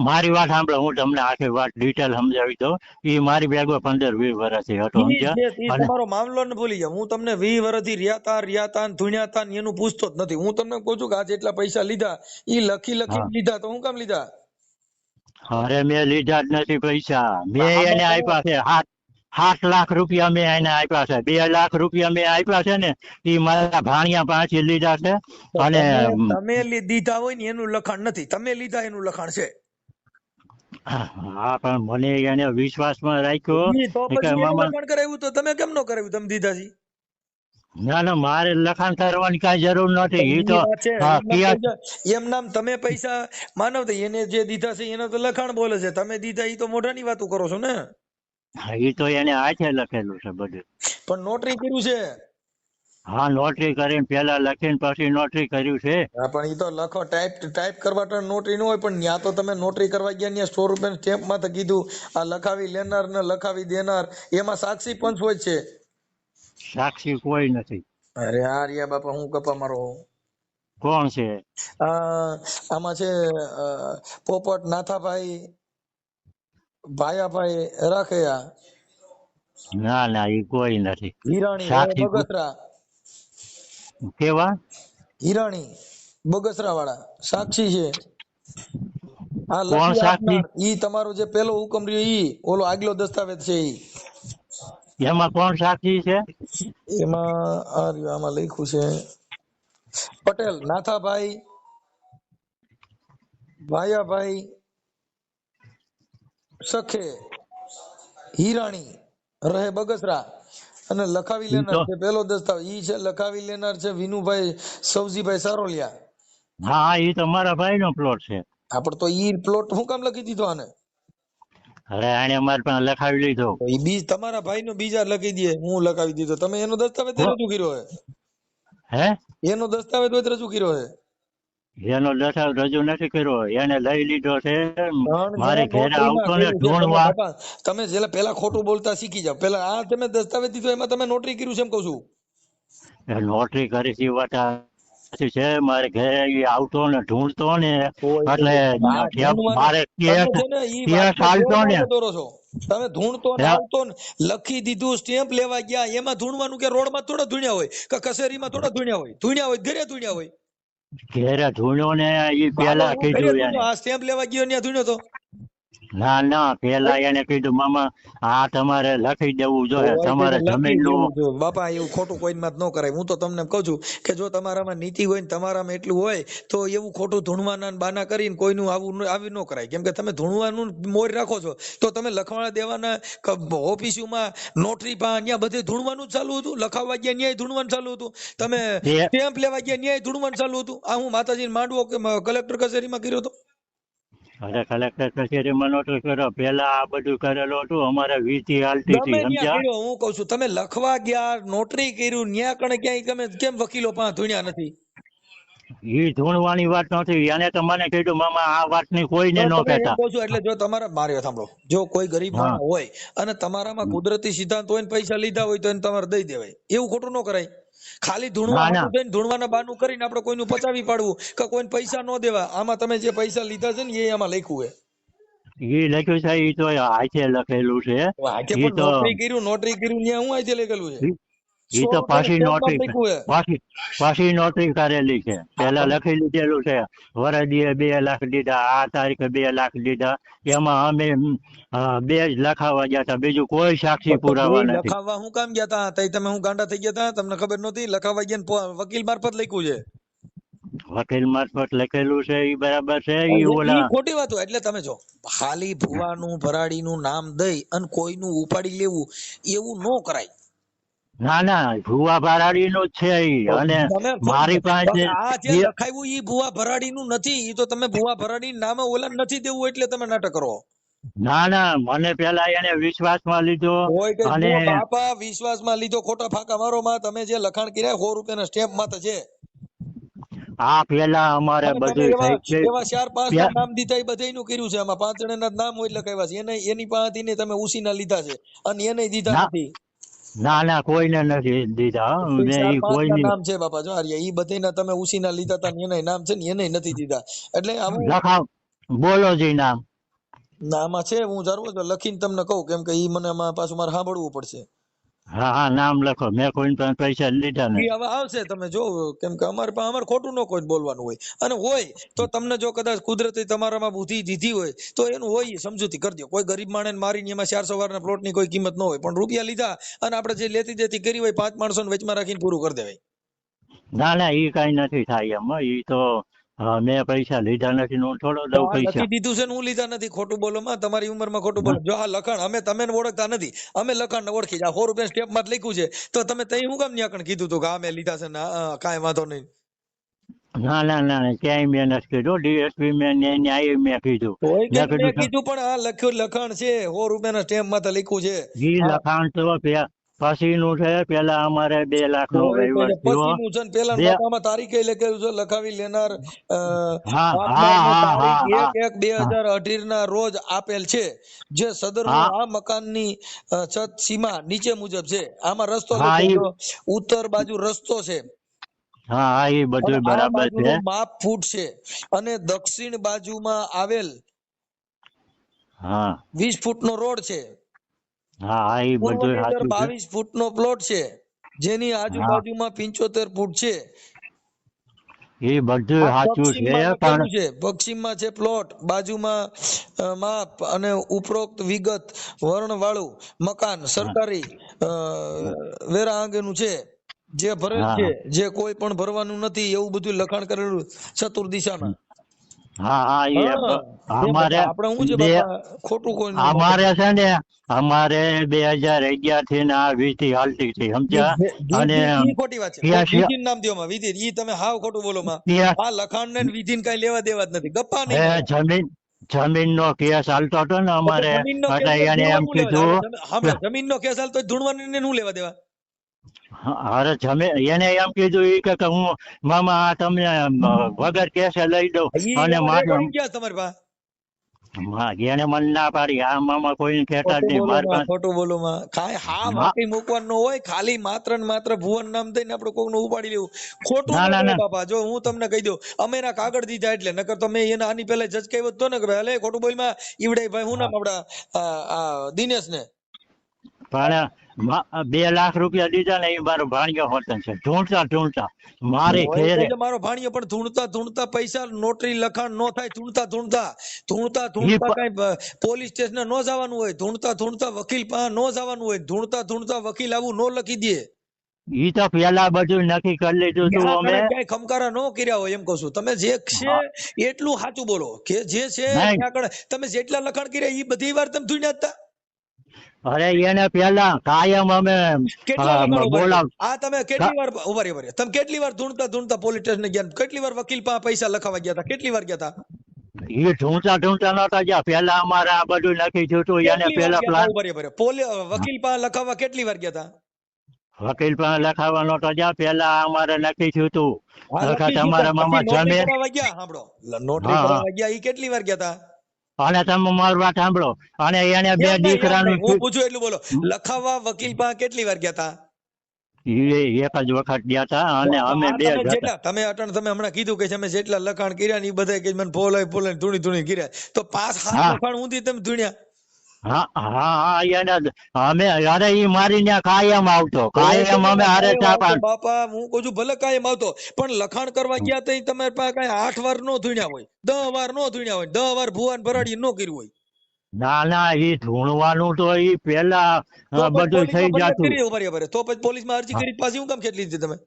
મારી વાત સાંભળો, હું તમને આખી વાત ડિટેલ સમજાવી દઉં. એ મારી ભેગો 15-20 વર્ષથી હતો, ઈ સમજ્યા? જે ઈ અને તમારો મામલો ને ભૂલી જાવ. હું તમને 20 વર્ષથી રહ્યા તા ને ધૂણ્યા તા ને એનું પૂછતો જ નથી. હું તમને કહું છું કે આ જેટલા પૈસા લીધા ઈ લખીને હા, લીધા, તો હું કામ લીધા? અરે મેં લીધા જ નથી પૈસા. મેં આમાં એને તમે આપ્યા છે 7 લાખ રૂપિયા મેં એને આપ્યા છે. 2 લાખ રૂપિયા મેં આપ્યા છે ને, એ મારા ભાણિયા પાસેથી લીધા છે. તો અને તમે દીધા હોય ને એનું લખાણ નથી, તમે લીધા એનું લખાણ છે. હા, પણ મને એને વિશ્વાસમાં રાખ્યો તો કે પછી એનું મામા. લખાણ કરાવ્યું તો તમે કેમ ન કરાવ્યું? તમે દીધા છે ના ના, મારે લખાણ કરવાની કઈ જરૂર નથી. એ તો ઈ વાત છે. હા, એમ નામ તમે પૈસા માનવ તો એને જે દીધા છે એનો તો લખાણ બોલે છે. તમે દીધા ઈ તો મોઢાની વાતો કરો છો ને. એ તો એને હાથે લખેલું છે બધું. પણ નોટરી કર્યું છે. હા, નોટરી કરીને પેલા લખીને પછી નોટરી કર્યું છે. હા, પણ ઈ તો લખો ટાઈપ કરવા તો નોટરી ન હોય, પણ ત્યાં તો તમે નોટરી કરવા ગયા ત્યાં 100 રૂપિયા સ્ટેમ્પ માં તો કીધું આ લખાવી લેનાર ને લખાવી દેનાર, એમાં સાક્ષી પંચ હોય છે. સાક્ષી કોઈ નથી. અરે આ રિયા બાપા, હું ગપ્પા મારો. કોણ છે? આમાં છે પોપટ નાથાભાઈ ભાયાભાઈ રાખેયા, ના ના, એ કોઈ નથી. હિરાણી સાક્ષી બગસરા, કેવા? હિરાણી બગસરા વાળા સાક્ષી છે. આ કોણ લખી સાક્ષી? આપનાર ઈ તમારો જે પેલો હુકમ રહ્યો ઈ ઓલો આગલો દસ્તાવેજ છે ઈ. એમાં કોણ સાક્ષી છે? એમાં આ રહ્યું, આમાં લખ્યું છે પટેલ નાથાભાઈ ભાયાભાઈ સખે હિરાણી રહે બગસરા, અને લખાવી ઈ લેનાર તો છે પેલો દસ્તાવેજ ઈ છે. લખાવી લેનાર છે વિનુભાઈ સવજીભાઈ સારોલિયા. હા, એ તો મારા ભાઈ નો પ્લોટ છે. આપડે તો ઈ પ્લોટ હું કામ લખી દીધો આને? અરે આને મારે પણ લખાવી લીધો. તો ઈ બીજ તમારા ભાઈ નો બીજા લખી દે, હું લખાવી દીધો. તમે એનો દસ્તાવેજ રજૂ કર્યો હે? હે? એનો દસ્તાવેજ રજૂ કર્યો હે? એનો દસ્તાવેજ રજૂ નથી કર્યો, એને લઈ લીધો છે. ત્રણ મારે ન્યા ઘેરે નોટરીમાં આવતો ને કર્યું છે. તમે ઢૂંઢવા. બાપા તમે જેલા પેલા ખોટું બોલતા શીખી જાવ. પેલા આ તમે દસ્તાવેજ દીધો એમાં તમે નોટરી કર્યું છે એમ કહું છું. નોટરી કરી છે વાત સાચી છે. મારે ઘરે ઈ આવતો ને ઢૂંઢતો ને, એટલે આ ઢૂંઢવાનું મારે તમે છે ને ઈ વાત ચાલતો ને. દોરો છો. તમે ઢૂંઢતો ને આવતો ને લખી દીધું, સ્ટેમ્પ લેવા ગયા, એમાં ઢૂંઢવાનું કે રોડમાં થોડા ધૂણ્યા હોય કે કચેરીમાં થોડા ધૂણ્યા હોય ઘરે ધૂણ્યા હોય. ઘેરે ધૂણ્યો ને, ઈ હાલો, પેલા હું ઘરે કીધું એને. ધૂણ્યો, આ સ્ટેમ્પ લેવા ગયો ત્યાં ધૂણ્યો તો. ના ના, પેલા એને કીધું મામા આ તમારે લખી દેવું જોઈએ, તમારે લખી જમીન નું. દેવું જોઈએ. બાપા એવું ખોટું કોઈમાં જ ન કરાય. હું તો તમને કહું છું કે જો તમારામાં નીતિ હોય ને તમારામાં એટલું હોય તો એવું ખોટું ધૂણવાના ને બાના કરીને કોઈનું આવી ન કરાય. કેમ કે તમે ધૂણવાનું મોર રાખો છો તો તમે લખવાના દેવાના ઓફિસોમાં નોટરી પા ત્યાં બધે ધૂણવાનું જ ચાલુ હતું. લખાવવા ગયા ન્યાય ધૂણવાનું ચાલુ હતું. તમે સ્ટેમ્પ લેવા ગયા ન્યાય ધૂણવાનું ચાલુ હતું. આ હું માતાજીને માંડવો કે કલેક્ટર કચેરીમાં કર્યો હતો. અરે કલેક્ટર કચેરીમાં નોટરી કર્યો, પેલા આ બધું કરેલું હતું. અમારે વીતી હાલતી ગમે હતી, ત્યાં સમજ્યા? કર્યો. હું કઉ છું તમે લખવા ગયા, નોટરી કર્યું, ન્યા કણે ક્યાંય તમે કેમ વકીલો પાસે ધૂણ્યા નથી? ઈ ધૂણવાની વાત નથી. એને તો મને કીધું મામા આ વાતની કોઈને જો ન તમે એમ કહેતા. કહો છો એટલે જો તમારા મારી વાત સાંભળો, જો કોઈ ગરીબ હા. માણસ હોય અને તમારામાં કુદરતી સિદ્ધાંત હોય ને પૈસા લીધા હોય તો એને તમારે દઈ દેવાય. એવું ખોટું ન કરાય. ખાલી ધૂણવા ના ના, હાટું થઈને ધૂણવાના બાનું કરીને આપણે કોઈનું પચાવી પાડવું કે કોઈને પૈસા ન દેવા. આમાં તમે જે પૈસા લીધા છે ને એ આમાં લખ્યું છે. ઈ લખ્યું છે ઈ તો હાથે લખેલું છે. હાથે ઈ પણ તો નોટરી કર્યું ત્યાં હું હાથે લખેલું છે? ઈ 100 તો પાછી રૂપિયાના નોટરી સ્ટેમ્પમાં લખ્યું છે. પાછી નોટરી કરેલી છે. હા, પેલા પણ લખી લીધેલું છે, વરદીએ 2 લાખ દીધા, આ તારીખે 2 લાખ દીધા. એમાં અમે 2 જ લખાવા ગયા હતા, બીજું કોઈ સાક્ષી તો બે પુરાવા નથી. લખાવવા હું કામ ગયા તા? તઈ તમે હું ગાંડા થઈ ગયા તા? તમને ખબર નહોતી? લખાવવા ગયા ને વકીલ મારફત લખ્યું છે. વકીલ મારફત લખેલું છે ઈ બરાબર છે. ઈ ઈ ઓલા ખોટી વાત હોય. એટલે તમે જો ખાલી ભુવાનું ભરાડીનું નામ દઈ અને કોઈનું ઉપાડી લેવું એવું ન કરાય. ના ના, ભુવા ભરાડી નું જ છે ઈ. અને તમે મારી પાસે આ જે લખાયું ઈ ભુવા ભરાડીનું નથી. ઈ તો તમે ભુવા ભરાડી નામે ઓલા નથી દેવું એટલે તમે નાટક કરો. ના ના, મને પેલા એને વિશ્વાસમાં લીધો. કોઈ કઈ અને બાપા વિશ્વાસમાં લીધો, ખોટા ફાંકા મારો માં. તમે જે લખાણ કર્યા 100 રૂપિયાના સ્ટેમ્પ માં તો છે. આ પેલા અમારે અને તમે બધું એવા થઈ એવા 4-5 ના નામ દીધા, એ બધાયનું કર્યું છે. આમાં 5 જણાના નામ હોય લખાવ્યા છે. એની પાસેથી ને તમે ઉસીના લીધા છે અને એને દીધા ના નથી. ના ના કોઈને નથી દીધા હો. મેં ચાર ઈ પાંચ ના કોઈની નામ છે બાપા જો આર્યા ઈ બધાયના તમે ઉસીના લીધા હતા ને એના નામ છે ને એને નથી દીધા એટલે આવું લખાવ બોલો જી નામ. આમાં છે હું જરૂર લખીને તમને કહું કેમ કે ઈ મને આમાં પાછું મારે સાંભળવું પડશે હા હા નામ લખો. મેં કોઈ પાસે પૈસા લીધા ઈ નથી. હવે આવશે તમે જો કેમ કે અમારે પાસે અમારે ખોટું ન કોઈ બોલવાનું હોય અને હોય તો તમને જો કદાચ કુદરતી તમારામાં બુદ્ધિ દીધી હોય તો એનું હોય ઈ સમજૂતી કરી દો કોઈ ગરીબ માણસ મારીને એમાં 400 વારના પ્લોટની કોઈ કિંમત ન હોય પણ રૂપિયા લીધા અને આપણે જે લેતી દેતી કરી હોય 5 માણસોને વચમાં રાખીને પૂરું કરી દેવાય ના ના ઈ કઈ નથી થાય એમ હો. ઈ તો મેં પૈસા લીધા નથી ને હું થોડો તો દઉં આ પૈસા. લખી દીધું છે ને હું લીધા નથી ખોટું બોલો માં તમારી ઉંમરમાં ખોટું બોલો જો આ લખાણ અમે તમે ઓળખતા નથી અમે લખાણ ને ઓળખી આ 100 રૂપિયા સ્ટેપ માં જ લખ્યું છે તો તમે તઈ હું કામ ન્યા કણ કીધું હતું કે આ મેં લીધા છે ને કાંઈ વાંધો નહીં ના ના ના ના, ક્યાંય મેં નથી કીધું. ડીએસપી મેં ને ન્યાય મેં કીધું. તોય મેં કે મેં કીધું કીધું પણ આ લખ્યું લખાણ છે 100 રૂપિયાના સ્ટેમ્પ માં તો લખ્યું છે ઈ આ લખાણ તો પછીનું છે. પેલા અમારે 2 લાખ નો તોય તો વહીવટ થયો. પછીનું છે ને પેલા બે બાપામાં તારીખે લખેલું છે લખાવી લેનાર હા હા આત્માને હા હા તારીખ હા 1/1/2018 ના રોજ આપેલ છે જે સદરનું હા આ મકાનની છત સીમા નીચે મુજબ છે આમાં રસ્તો હા લખ્યો ઈ જો ઉત્તર બાજુ રસ્તો છે હા હા ઈ અને બધું આ બરાબર છે. બાજુનું માપ ફૂટ છે અને દક્ષિણ બાજુમાં આવેલ હા 20 ફૂટનો રોડ છે હા હા ઈ બધું પૂર્વની અંદર સાચું છે. 22 ફૂટનો પ્લોટ છે જેની હા આજુબાજુમાં 75 ફૂટ છે ઈ બધું આ સાચું છે પશ્ચિમમાં પણ લખેલું છે પશ્ચિમમાં છે પ્લોટ બાજુમાં માપ અને ઉપરોક્ત વિગત વર્ણવાળું મકાન સરકારી અ, વેરા અંગેનું છે જે ભરેલ હા છે જે કોઈ પણ ભરવાનું નથી એવું બધું લખાણ કરેલું ચતુર્દિશામાં હા હા હા એ અમારે બાપા આપણે શું છે બે બાપા ખોટું કોઈ નું અમારે છે ને અમારે 2011 થી ને આ વીથી હાલતી હતી સમજ્યા. અને ઈ ખોટી વાત છે ત્યાંસી વિધિન નામ દ્યો માં વિધિ ઈ તમે હાવ ખોટું બોલો માં ત્યાં આ લખાણ ને વિધિન કઈ લેવા દેવા જ નથી ગપ્પા એ નહીં મારા જમીન નો કેસ હાલતો હતો ને એટલે અમારે. જમીનનો કેસ એટલે હોય એને એમ ધૂળવાનું લેવા કીધું દે સાંભળો જમીનનો કેસ હાલ તો ધૂળવાનું નું લેવા દેવા અરે એને એમ કીધું ઈ કે હું મામા આ તમને વગર કેસે લઈ દઉં. ઈ અને એમાં મારે રેકોર્ડિંગ ક્યાં છે તમારી પાસે એને મને ના પાડી આ મામા કોઈ કહેતા જ ખોટું નહીં બોલો મારી માં પાસે. ખોટું બોલો માં કાંઈ હા વાકઈ મૂકવાનું ન હોય ખાલી માત્ર ને માત્ર ભુવન નામ દઈને આપણે કોકનું ઉપાડી લેવું ખોટું ના ન ના કરે ના બાપા જો હું તમને કહી દઉં અમે એના કાગળ દીધા એટલે નકર તો મેં એને આની પહેલા જજ કહેવો તો ને કે ભાઈ અલે ખોટું બોલમાં ઈવડે ભાઈ હું નામ આપડા દિનેશ ને પણ 2 લાખ રૂપિયા દીધા ને એ મારો ભાણિયો હોતન છે ઢૂંઢતા ઢૂંઢતા મારે હોય ઘેરે. એટલે મારો ભાણિયો પણ ધૂણતા ધૂણતા પૈસા નોટરી લખાણ નો થાય ધૂણતા ધૂણતા ધૂણતા ઈ ધૂણતા કઈ પોલીસ સ્ટેશન નો જવાનું હોય ધૂણતા ધૂણતા વકીલ પાસે નો જવાનું હોય ધૂણતા ધૂણતા વકીલ આવું નો લખી દે ઈ તો પેલા બધું નક્કી કરી લીધું તું ન્યા અમે. કણે ક્યાંય ખમકારા નો કર્યા હોય એમ કહું છું તમે જે છે એટલું સાચું બોલો કે જે છે નહીં ત્યાં કણે તમે જેટલા લખાણ કર્યા એ બધી વાર તમે ધૂણ્યા હતા અરે એને પેલા કાયમ અમે કેટલા લખાણ ઉભા બોલાવ. રહ્યો આ તમે કેટલી વાર ઉભા રહ્યો તમે કેટલી વાર ધૂણતા ધૂણતા પોલીસ સ્ટેશન ગયા કેટલી વાર વકીલ પાસે પૈસા લખાવા ગયા હતા કેટલી વાર ગયા હતા એ ઢૂંઢતા ઢૂંઢતા નતા ગયા પેલા અમારે આ બધું નક્કી થયું તું એને કેટલી વાર પેલા ગયા હતા પ્લાન ઉભા રહ્યો વકીલ પાસે લખાવા કેટલી વાર ગયા હતા વકીલ પાસે લખાવા નતા ગયા પેલા અમારે નક્કી થયું તું હા વખત લખી અમારા મામા નોટરી જમીન. કરાવવા ગયા સાંભળો નોટરી હા હા કરાવવા ગયા ઈ કેટલી વાર ગયા હતા અને તમે મારી વાત સાંભળો અને એને 2 એમ નહીં, એમ દીકરાનું નહીં. હું પૂછું એટલું બોલો લખાવા વકીલ પાસે કેટલી વાર ગયા હતા એક જ વખત ગયા હતા અને અમે આ 2 તમે જ હતા. જેટલા તમે અટણ તમે હમણાં કીધું કે અમે જેટલા લખાણ કર્યા ને એ બધા કે મને ફોલાય ફોલાય ધૂણી ધૂણી કર્યા તો 5-7 હા લખાણ ઊંધી તમે ધૂણ્યા હા હા હા એને અમે અરે ઈ મારી ત્યાં કાયમ આવતો કાયમ અમે હારે કાયમ ચા આવતો પાન. બાપા હું કહું છું ભલે કાયમ આવતો પણ લખાણ કરવા ગયા તો તમારી પાસે કઈ 8 વાર નો ધૂણ્યા હોય 10 વાર નો ધૂણ્યા હોય 10 વાર ભુવાન ભરાડી નો કર્યું હોય ના ના ઈ ધૂણવાનું તો ઈ પેલા તો પછી બધું થઈ પોલીસમાં ફરિયાદ જતું. કરી બરાબર તો પછી પોલીસમાં અરજી કરી પાછી હું કામ ખેંચી લીધી તમે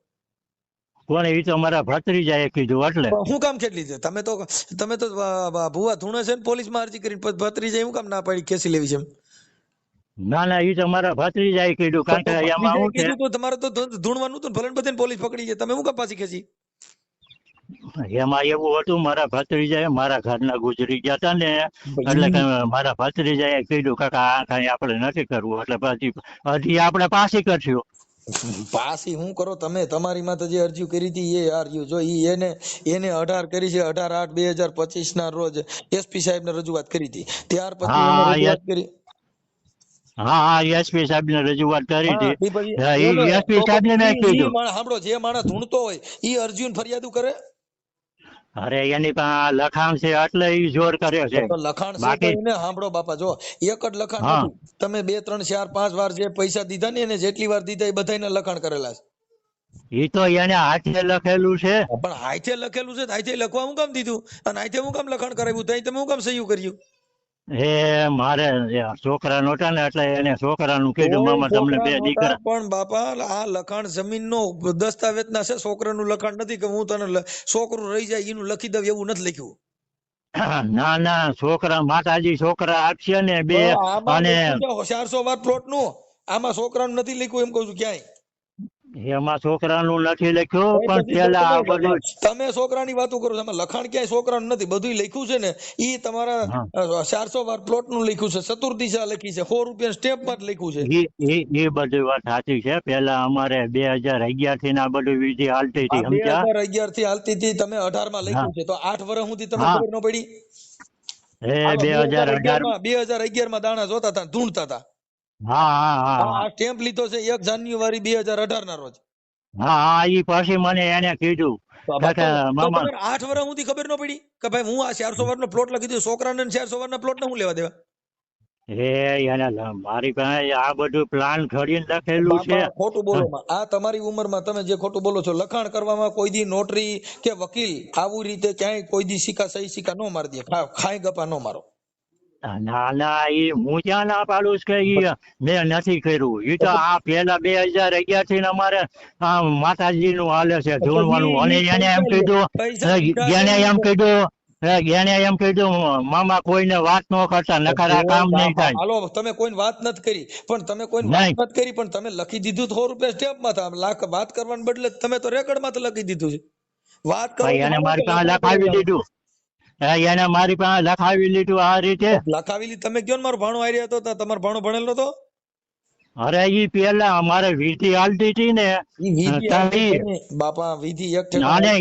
કોણ ઈ તો મારા ભત્રીજાએ કીધું એટલે. હું કામ ખેંચી લીધી તમે તો ભુવા ધૂણે છે ને પોલીસમાં અરજી કરી ભત્રીજાએ હું કામ ના પાડી ખેંચી લેવી છે એમ? ના ના ઈ તો મારા ભત્રીજાએ કીધું કારણ કે એમાં ભત્રીજાએ શું છે કીધું તો તમારે તો ધૂણવાનું હતું ને ભલે ને બધાને પોલીસ પકડી જાય તમે હું કામ પાછી ખેંચી એમાં એવું હતું મારા ભત્રીજાએ મારા ઘરના ગુજરી ગયા હતા ને એટલે કે મારા ભત્રીજાએ કીધું કાકા આ કઈ આપણે નથી કરવું એટલે પછી હજી આપણે પાછી કરશું. પાછી હું કરો તમે તમારી માથે જે અરજી કરી હતી એ અરજી જો ઈ એને 18 કરી છે 18/8/2025 ના રોજ એસપી સાહેબ ને રજૂઆત કરી હતી ત્યાર પછી એને હા રજૂઆત કરી હા હા એસપી સાહેબ ને રજૂઆત કરી હા હતી. ઈ પછી હા, એનો એસપી તો સાહેબ ને પછી મેં કીધું. સાંભળો, જે માણસ ધૂણતો હોય ઈ અરજીને ફરિયાદો કરે. અરે એની પાસે લખાણ છે એટલે ઈ જોર કર્યો છે. તો લખાણ છે તો બાકી એને સાંભળો બાપા, જો એક જ લખાણ હા નથી, તમે 2 3 4 5 વાર જે પૈસા દીધા ને એને જેટલી વાર દીધા એ બધાયને લખાણ કરેલા છે. ઈ તો એને હાથે લખેલું છે. પણ હાથે લખેલું છે તો હાથે લખવા હું કામ દીધું, અને હાથે હું કામ લખાણ કરાવ્યું, તઈ તમે હું કામ સહી કર્યું? એ મારે છોકરા નહોતા ને એટલે એને છોકરાનું કીધું કોઈ મામા તમને છોકરા 2 નહોતા, દીકરા. પણ બાપા આ લખાણ જમીનનો દસ્તાવેજ ના છે, છોકરાનું લખાણ નથી કે હું તને છોકરું રહી જાય એનું લખી દઉં એવું નથી લખ્યું. ના ના છોકરા માતાજી છોકરા આપશે ને તો 2. આમાં અને લખ્યું છે 400 વાર પ્લોટ નું, આમાં છોકરાનું નથી લખ્યું એમ કહું છું ક્યાંય. એમાં છોકરાનું નથી લખ્યું એ પણ પછી તો પેલા આ બધું. તમે છોકરાની વાતો કરો છો, આમાં લખાણ ક્યાંય છોકરાનું નથી, બધું લખ્યું છે ને ઈ તમારા હા 400 વાર પ્લોટ નું લખ્યું છે, ચતુર્દિશા લખી છે, 100 રૂપિયા સ્ટેપ માં લખ્યું છે. એ બધી વાત સાચી છે. પેલા અમારે 2011 થી આ બધું વિધિ હાલતી આ હતી સમજ્યા. 2011 થી હાલતી હતી, તમે 18 માં હા લખ્યું છે, તો 8 વર્ષ સુધી તમને હા ખબર ન પડી? એ હાલો 2018. 2011 માં દાણા જોતા હતા, ધૂણતા હતા. હા હા હા આ હા સ્ટેમ્પ લીધો છે 1 જાન્યુઆરી 2018 ના રોજ. હા હા ઈ પછી મને એને કીધું કે તો મામા. તમે 8 વર્ષ સુધી ખબર ન પડી કે ભાઈ હું આ 400 વાર નો પ્લોટ લખી દઉં, છોકરાને 400 વાર ના પ્લોટ ને હું લેવા દેવા? એને મારી પાસે આ બધું પ્લાન ઘડીને લખેલું છે. બાપા ખોટું બોલો માં, આ તમારી ઉંમરમાં તમે જે ખોટું બોલો છો, લખાણ કરવામાં કોઈ દી નોટરી કે વકીલ આવું રીતે ક્યાંય કોઈ દી સિક્કા સહી સિક્કા નો મારી દે, ખાઈ ગપા નો મારો. ના ના ઈ હું ક્યાં ના પાડું છું કે ઈ મેં નથી કર્યું. ઈ તો આ પેલા 2011 થી અમારે આ માતાજી નું હાલે છે ધૂણવાનું. અને એને એમ કીધું એને એમ કીધું એને એમ કીધું મામા કોઈને વાત ન કરતા નકર આ કામ નહીં થાય. હાલો તમે કોઈને વાત નથી કરી, પણ તમે કોઈને વાત નહીં નથી કરી, પણ તમે લખી દીધું 100 રૂપિયા સ્ટેપ માં હતા, લાખ વાત કરવાને બદલે તમે તો રેકર્ડ માં તો લખી દીધું છે. વાત કરો ભાઈ તો એને હાલો મારી કે પાસે લખાણ લખાવી કરાવી દીધું. એને મારી પાસે લખાવી લીધું આ રીતે. આલો. લખાવેલી તમે કયો ને મારો ભાણો આવી રહ્યો હતો, તમારો ભાણો ભણેલો હતો? અરે ઈ પેલા અમારે વિધિ હાલતી હતી ને ઈ વિધિ તઈ બાપા વિધિ એક અને ઠેકાણે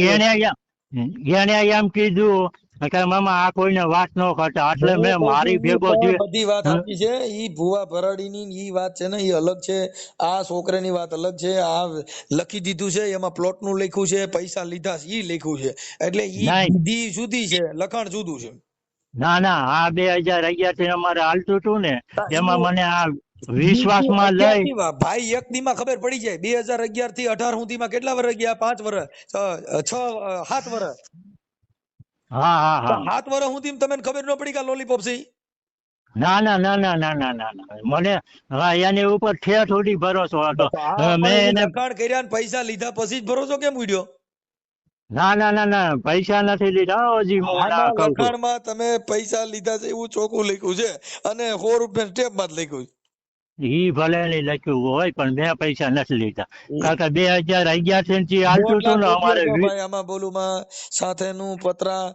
એને એમ કીધું કે મામા આ કોઈને વાત ન કરતા. એટલે મેં મારી ભેગો જે બધી વાત સાચી છે. ઈ ભુવા ભરાડીની ઈ વાત છે ને ઈ અલગ છે, આ છોકરાની વાત અલગ છે. આ લખી દીધું છે, એમાં પ્લોટ નું લખ્યું છે, પૈસા લીધા છે ઈ લખ્યું છે, એટલે ઈ નહીં વિધિ જુદી છે, લખાણ જુદું છે. ના ના આ 2011 થી અમારે હાલતું હતું ને હા, એમાં ઈ મને આ વિશ્વાસમાં લઈ. ભાઈ એક દી માં ખબર પડી જાય. 2011 થી 18 સુધીમાં કેટલા વર્ષ ગયા? 5 વર્ષ, 7 વર્ષ. હા હા હા 7 વર્ષ સુધી તમને ખબર ન પડી કે લોલીપોપ છે ઈ? ના ના ના ના ના ના ના ના મને એની ઉપર ઠેઠ સુધી ભરોસો હતો. તો આ મેં પણ એને લખાણ કર્યા ને પૈસા લીધા પછી જ ભરોસો કેમ ઉડ્યો? ના ના ના ના પૈસા નથી લીધા હો, હજી હું ના આમાં કહું છું. લખાણમાં તમે પૈસા લીધા છે એવું ચોખ્ખું લખ્યું છે, અને 100 રૂપિયા સ્ટેપ માં જ લખ્યું ઈ ભલે નહીં લખ્યું હોય પણ મેં પૈસા નથી લીધા. છે. કારણ કે 2011 થી હાલતું 1.5 હતું ને લાખ અમારે રૂપિયા ભાઈ આમાં બોલુમાં સાથેનું પતરા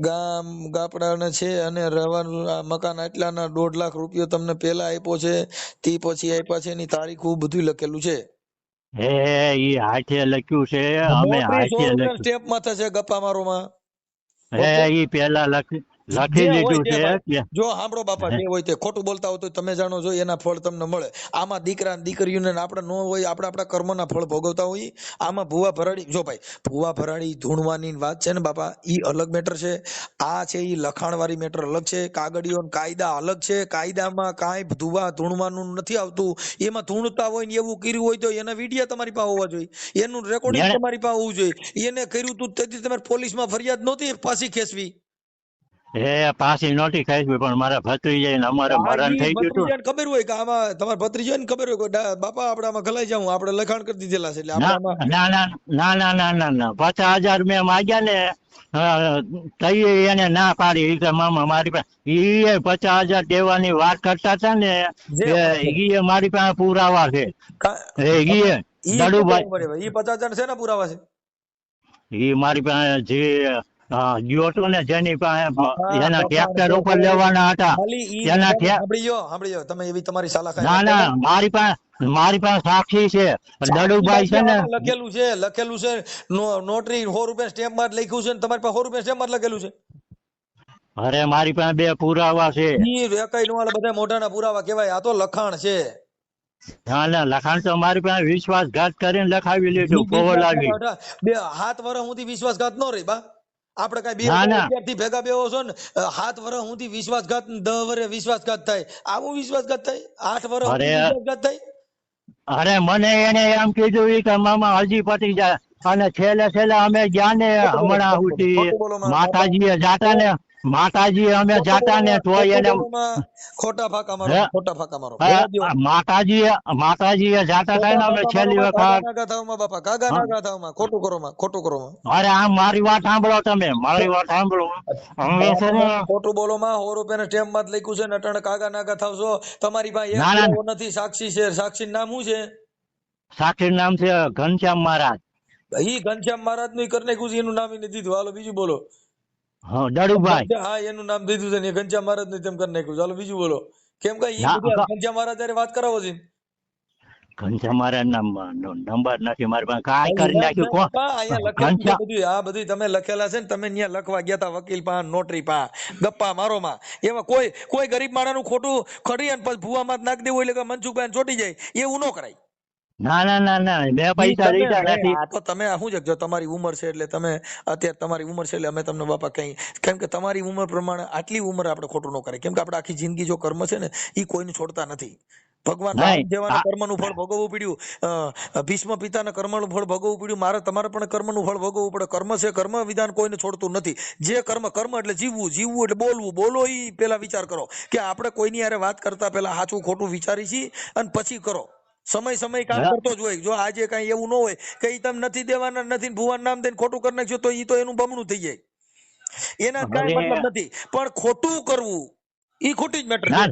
ગામ ગાપડાને છે, અને રહેવાનું આ મકાન આટલાના 1.5 લાખ રૂપિયો તમને પેલા આપ્યો છે, તે પછી આપ્યા છે, એની તારીખ બધું લખેલું છે. હે ઈ હાથે લખ્યું છે. અમે નોટરી 100 હાથે રૂપિયા લખ્યું. સ્ટેપ માં થશે ગપ્પા મારોમાં. હે ઈ પેલા લખી જે હોય લીધું તે છે ભાઈ. જો સાંભળો બાપા, જે હોય તે ખોટું બોલતા હોય તો તમે જાણો છો એના ફળ તમને મળે. આમાં દીકરા અને દીકરીઓને આપણે ન હોય, આપણે આપણા કર્મના ફળ ભોગવતા હોઈએ. આમાં ભુવા ભરાડી, જો ભાઈ ભુવા ભરાડી ધૂણવાની વાત છે ને બાપા, ઈ અલગ મેટર છે. આ છે ઈ લખાણ વાળી મેટર અલગ છે. કાગળિયો ને કાયદા અલગ છે. કાયદામાં કાંઈ ધુવા ધૂણવાનું નથી આવતું. એમાં ધૂણતા હોય ને એવું કર્યું હોય તો એના વિડીયો તમારી પાસે હોવા જોઈએ, એનું રેકોર્ડિંગ એને તમારી પાસે હોવું જોઈએ. એને કર્યું તું તેથી તમારે પોલીસમાં ફરિયાદ નહોતી પાછી ખેંચવી? એ પાછી નહોતી ખાઈ પણ મારા ભત્રીજાને અમારે હા, મરણ ઈ થઈ ગયું હતું. ભત્રીજાને ખબર હોય કે આમાં તમારા ભત્રીજાને ખબર હોય કે બાપા આપણે આમાં ખલાઈ જાઉં, આપણે લખાણ કરી દીધેલા છે, એટલે આપણે ના આમાં ના ના ના ના ના ના ના 50,000 મેં માગ્યા ને તઈ એને ના પાડી. ઈ કે મામા મારી પાસે ઈ 50,000 દેવાની વાત કરતા હતા ને જે ઈ મારી પાસે પુરાવા છે. ઈ ઈ દડુભાઈ બરાબર, ઈ 50,000 છે ને પુરાવા છે? ઈ મારી પાસે જે ગયો હતો ને જેની પાસે હા, એના લખાણ ટ્રેક્ટર છે, ઉપર લેવાના હતા ખાલી ઈ એના સાંભળી ગયો તમે, એવી તમારી સાલાખાઈ ના ન ના કરો. મારી પાસે સાક્ષી છે. દડુભાઈ છે ને આમાં લખેલું છે નોટરી 100 રૂપિયા સ્ટેમ્પ માં જ લખ્યું છે, ને તમારી પાસે 100 રૂપિયા સ્ટેમ્પ માં જ લખેલું છે. અરે મારી પાસે 2 પુરાવા છે. ઈ એકાઈ નો હાલે, બધા મોઢાના પુરાવા કહેવાય, આ તો લખાણ છે. ના ના, લખાણ તો મારી પાસે વિશ્વાસઘાત કરીને લખાવી લીધું પોવલાવી. 7 વર્ષ સુધી વિશ્વાસઘાત નો રહી બા. આપણે કઈ ના ના, 2011 થી ભેગા બેહો છો ને, 7 વર્ષ સુધી વિશ્વાસઘાત, 10 વર્ષે વિશ્વાસઘાત થાય, આવું વિશ્વાસઘાત થાય? 8 વર્ષ સુધી અરે વિશ્વાસઘાત થાય? અરે મને એને એમ કીધું ઈ કે મામા હજી પતી જાય, અને છેલ્લે અમે ગયા ને હમણાં સુધી ખોટું બોલો માં. માતાજીએ અમે જાતા ને તોય એને ખોટા ફાકા મારો, હે? ખોટા ફાકા મારો. રહેવા દ્યો. માતાજીએ જાતા થાય ને અમે છેલ્લી કાગા વખત. નાગા થાવમાં બાપા, કાગા હા? નાગા થાવમાં. ખોટું કરો માં, ખોટું કરો માં. અરે આમ મારી વાત સાંભળો તમે, મારી વાત સાંભળો. અમે છે ને ખોટું બોલો માં. 100 રૂપિયાના સ્ટેમ્પ માં જ લખ્યું છે ને અટાણે કાગા નાગા થાવશો. તમારી પાસે એક ના, ના. પુરાવો નથી, સાક્ષી છે. સાક્ષી નામ શું છે? સાક્ષી નામ છે ઘનશ્યામ મહારાજ. ઈ ઘનશ્યામ મહારાજ નું કરી નાખ્યું છે, એનું નામ ઈ નથી દીધું. હાલો બીજું બોલો. હા, દડુભાઈ. હા, એનું નામ દીધું છે ને, એ ઘનશ્યામ મહારાજ નું તેમ કરી નાખ્યું. ચાલો બીજું બોલો. કેમ કે ઈ ના, બધું ઘનશ્યામ મહારાજ હારે વાત કરાવો છે. ઘનશ્યામ મહારાજ ના નંબર નથી મારી પાસે, કાંઈ કરી નાખ્યું કોણ? બાપા, અહીંયા લખેલું છે બધું. આ બધું તમે લખેલા છે ને, તમે ત્યાં લખવા ગયા તા વકીલ પા, નોટરી પા, ગપ્પા મારો માં. એમાં કોઈ ગરીબ માણસ નું ખોટું ખડી અને પછી ભૂવામાં જ નાખી દેવું એટલે કે મનસુખભાઈ ચોટી જાય, એવું ન કરાય. ના ના ના ના, મેં પૈસા લીધા નથી. આ તો તમે શું છે, જો તમારી ઉંમર છે એટલે તમે અત્યારે તમારી ઉંમર છે એટલે અમે તમને બાપા કઈ, કેમ કે તમારી ઉંમર પ્રમાણે આટલી ઉંમર આપણે ખોટું ન કરાય. કેમ કે આપણે આખી જિંદગી જો કર્મ છે ને એ કોઈને છોડતા નથી. ભગવાન રામ નહીં, જેવાના કર્મનું ફળ ભોગવવું પડ્યું, ભીષ્મ પિતાના કર્મનું ફળ ભોગવવું પડ્યું, મારે તમારે પણ કર્મનું ફળ ભોગવવું પડે. કર્મ છે, કર્મ વિધાન કોઈને છોડતું નથી. જે કર્મ એટલે જીવવું, જીવવું એટલે બોલવું, બોલો એ પેલા વિચાર કરો કે આપણે કોઈની હારે વાત કરતા પેલા સાચું ખોટું વિચારી છીએ અને પછી કરો. સમય કામ કરતો જ હોય. જો આજે કઈ એવું ન હોય કે ઈ તમે નથી દેવાના, નથી ભુવાનું નામ દઈને ખોટું કરી નાખશો તો ઈ તો એનું બમણું થઈ જાય. એના કઈ મતલબ નથી, પણ ખોટું કરવું ઈ ખોટી જ મેટર છે.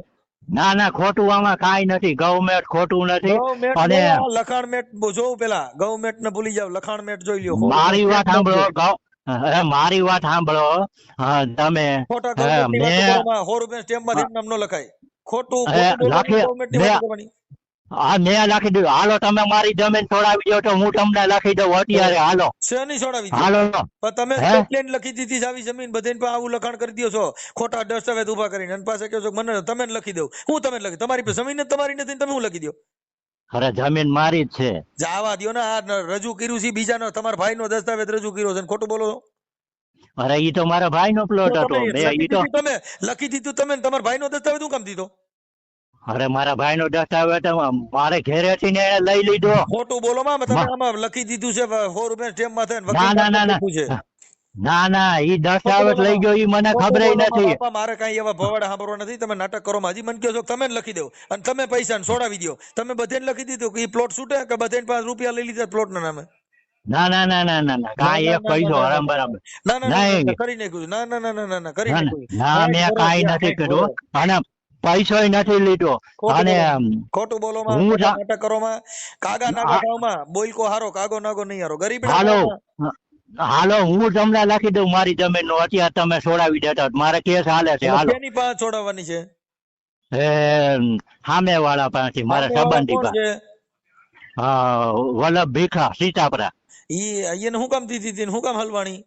ના ના, ખોટું આમાં કાંઈ નથી. ગવર્મેન્ટ ખોટું નથી. ગવર્મેન્ટ અને લખાણ મેટ જોવું, પેલા ગવર્મેન્ટ ને ભૂલી જાવ, લખાણ મેટ જોઈ લ્યો. મારી વાત સાંભળો, મારી વાત સાંભળો. તમે ખોટા ગવર્મેન્ટ ની વાતો કરો માં. 100 રૂપિયા સ્ટેમ્પ માં નામ ન લખાય. ખોટું ગવર્મેન્ટ ની વાતો કરવાની. મેં લખી દીધું. હાલો તમે મારી જમીન છોડાવી દો તો હું તમને લખી દઉં અત્યારે. હાલો શેની છોડાવી દો? હાલો. પણ તમે હે? કેટલી લખી દીધી છે આવી જમીન, બધાને પણ આવું લખાણ કરી દો છો ખોટા દસ્તાવેજ ઉભા કરીને, અને પાછા કહો છો મને તમે જ લખી દઉં. હું તમે લખી? તમારી પાસે જમીન જ તમારી નથી, તમે હું લખી દો? અરે જમીન મારી જ છે. જાવા દો ને. આ રજૂ કર્યું છે બીજાનો, તમારા ભાઈ નો દસ્તાવેજ રજૂ કર્યો છે, ખોટું બોલો છો? અરે ઈ તો મારા ભાઈ નો પ્લોટ હતો. તમે લખી દીધું, તમે તમારા ભાઈ નો દસ્તાવેજ શું કામ દીધો? અરે મારા ભાઈ નો દસ્તાવેજ મારે ઘેરેથી ને એને લઈ લીધો. ખોટું બોલો માં. તમે આમાં લખી દીધું છે 100 રૂપિયા સ્ટેમ્પ માં થાય. ના ના ના ના ના ના, ઈ દસ્તાવેજ લઈ ગયો ઈ મને ખબર નથી. મારે કઈ એવા ભવાડા સાંભળવા નથી. તમે નાટક કરો માં. હજી મને કહો છો તમે જ લખી દો અને તમે પૈસા છોડાવી દો. તમે બધે લખી દીધું કે ઈ પ્લોટ છૂટે કે બધે રૂપિયા લઈ લીધા પ્લોટ ના નામે? ના ના ના ના ના ના, કાંઈ એક પૈસો હરામ બરાબર ના ના ના કરી નાખ્યું. ના ના ના ના ના કરી નાખ્યું. ના, મેં કાંઈ નથી કર્યું અને પૈસો નથી લીધો. અને ખોટું બોલો માં, નાટક કરો માં. કાગા નાગા થાવ માં. બોલકો હારો, કાગો નાગો નહીં હારો. ગરીબ હાલો હું તમને લખી દઉં મારી જમીન નો. અત્યારે તમે છોડાવી દેતા મારે કેસ હાલે છે. હાલો. કેની પાસે છોડાવવાની છે? સામે વાળા પાસે, મારા સંબંધી પાસે. વલ્લભ ભીખા સીતાપરા. એને હું કામ દીધી હતી, હું કામ હલવાણી?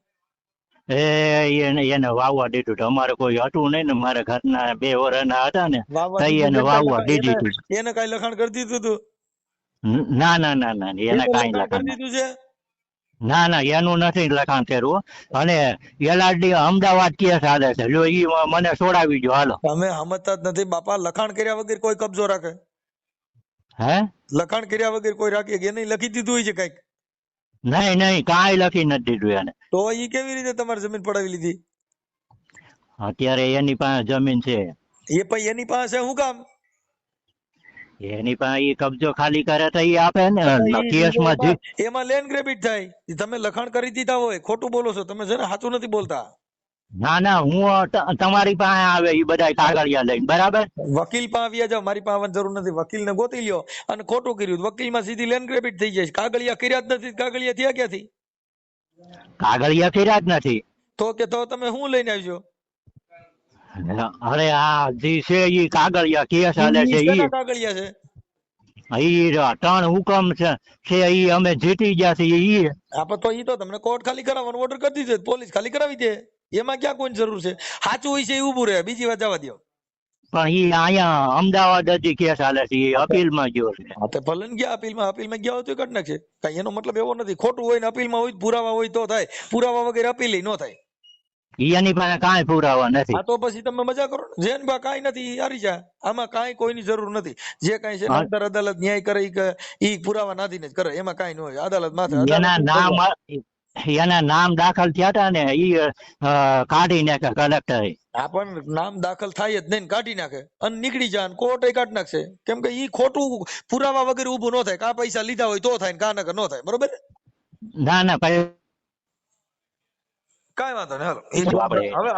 એને વાવવા દીધું હતું. અમારે કોઈ હતું નહીં ને, મારા ઘરના 2 વર્ષના હતા ને, એને વાવવા દીધી હતી. એને કઈ લખાણ કરી દીધું હતું? ના ના ના ના, એને કઈ લખાણ દીધું છે? ના ના, એનું નથી લખાણ કર્યું. અને એલઆરડી અમદાવાદ કેસ હાલે છે. જો ઈ મને છોડાવી દો. હાલો. તમે સમજતા જ નથી બાપા. લખાણ કર્યા વગર કોઈ કબજો રાખે? હે? લખાણ કર્યા વગર કોઈ રાખે? એને લખી દીધું હોય છે કઈક? નહીં નહીં, કાંઈ લખી નથી દીધું એને. તો ઈ કેવી રીતે તમારી જમીન પડાવી લીધી? અત્યારે એની પાસે જમીન છે. એ પછી એની પાસે હું કામ? એની પાસે ઈ કબજો ખાલી કરે તો ઈ આપે ને. કેસમાં એમાં લેન્ડ ગ્રેબિટ થાય. તમે લખાણ કરી દીધા હોય. ખોટું બોલો છો તમે, છે ને સાચું નથી બોલતા. ના ના, હું તમારી પાસે આવે ઈ બધા કાગળિયા લઈને. બરાબર? વકીલ પાસે આવ્યા જાવ, મારી પાસે આવવાની જરૂર નથી. વકીલ ને ગોતી લ્યો અને ખોટું કર્યું, વકીલ માં સીધી લેન્ડ ગ્રેબિટ થઈ જાય. કાગળિયા કર્યા જ નથી. કાગળિયા થયા ક્યાંથી? કાગળિયા કર્યા જ નથી. તો તમે શું લઈને આવજો? અરે આ જે છે ઈ કાગળિયા કેસ હાલે છે. ઈ કાગળિયા છે? ઈ 3 હુકમ છે ઈ અમે જીતી ગયા છીએ. ઈ તો ઈ તો તમને કોર્ટ ખાલી કરાવવાનો ઓર્ડર કરી દીધો, પોલીસ ખાલી કરાવી દે. એમાં ક્યાં કોઈની જરૂર છે? સાચું હોય છે એ ઊભું રહે, બીજી વાત જવા દો. પણ ઈ અહીંયા અમદાવાદ હજી કેસ હાલે છે, ઈ અપીલમાં ગયો છે. હા તો ભલે ને ગયા અપીલમાં ગયા હોય તો કાઢી નાખે. કઈ એનો મતલબ એવો નથી. ખોટું હોય ને અપીલમાં હોય, પુરાવા હોય તો થાય. પુરાવા વગેરે અપીલ ન થાય. ઈ એની પાસે કાંઈ પુરાવા નથી. આ તો પછી તમે મજા કરો ને. જેન બા કાંઈ નથી ઈ હારી જા. આમાં કાંઈ કોઈની જરૂર નથી. જે કાંઈ છે ને અંદર અદાલત ન્યાય કરે ઈ પુરાવા નાધીને જ કરે. એમાં કાંઈ ન હોય. અદાલત માથે એના નામ દાખલ થયા હતા ને ઈ કાઢી નાખ્યા કલેક્ટરે. આ પણ નામ દાખલ થાય જ નહીં ને કાઢી નાખે અને નીકળી જાય, કોર્ટ કાઢી નાખશે. કેમ કે ઈ ખોટું પુરાવા વગેરે ઉભું ન થાય. કા પૈસા લીધા હોય તો થાય ને કા નકર ન થાય. બરોબર? ના કાંઈ વાંધો નહીં. હાલો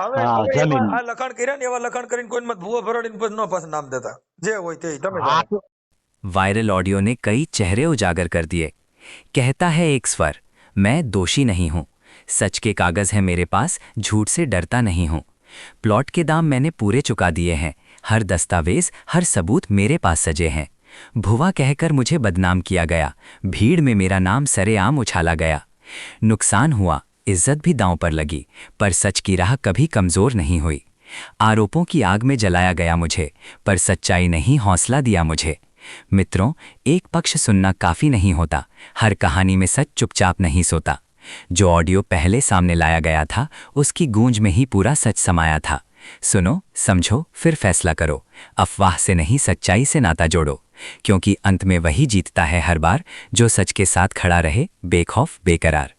હવે આ લખાણ કર્યા ને એવા લખાણ કરીને કોઈ મત ભૂવો ભરાડીને પછી ન પાછું નામ દેતા. જે હોય તે તમે જાણો. वायरल ऑडियो ने कई चेहरे उजागर कर दिए। कहता है एक स्वर, मैं दोषी नहीं हूं, सच के कागज है मेरे पास, झूठ से डरता नहीं हूं, प्लॉट के दाम मैंने पूरे चुका दिए हैं, हर दस्तावेज हर सबूत मेरे पास सजे हैं, भुवा कहकर मुझे बदनाम किया गया, भीड़ में मेरा नाम सरेआम उछाला गया, नुकसान हुआ, इज्जत भी दांव पर लगी, पर सच की राह कभी कमजोर नहीं हुई, आरोपों की आग में जलाया गया मुझे, पर सच्चाई नहीं हौसला दिया मुझे। मित्रों, एक पक्ष सुनना काफी नहीं होता, हर कहानी में सच चुपचाप नहीं सोता। जो ऑडियो पहले सामने लाया गया था उसकी गूंज में ही पूरा सच समाया था। सुनो, समझो, फिर फैसला करो। अफवाह से नहीं, सच्चाई से नाता जोड़ो, क्योंकि अंत में वही जीतता है हर बार जो सच के साथ खड़ा रहे, बेखौफ बेकरार।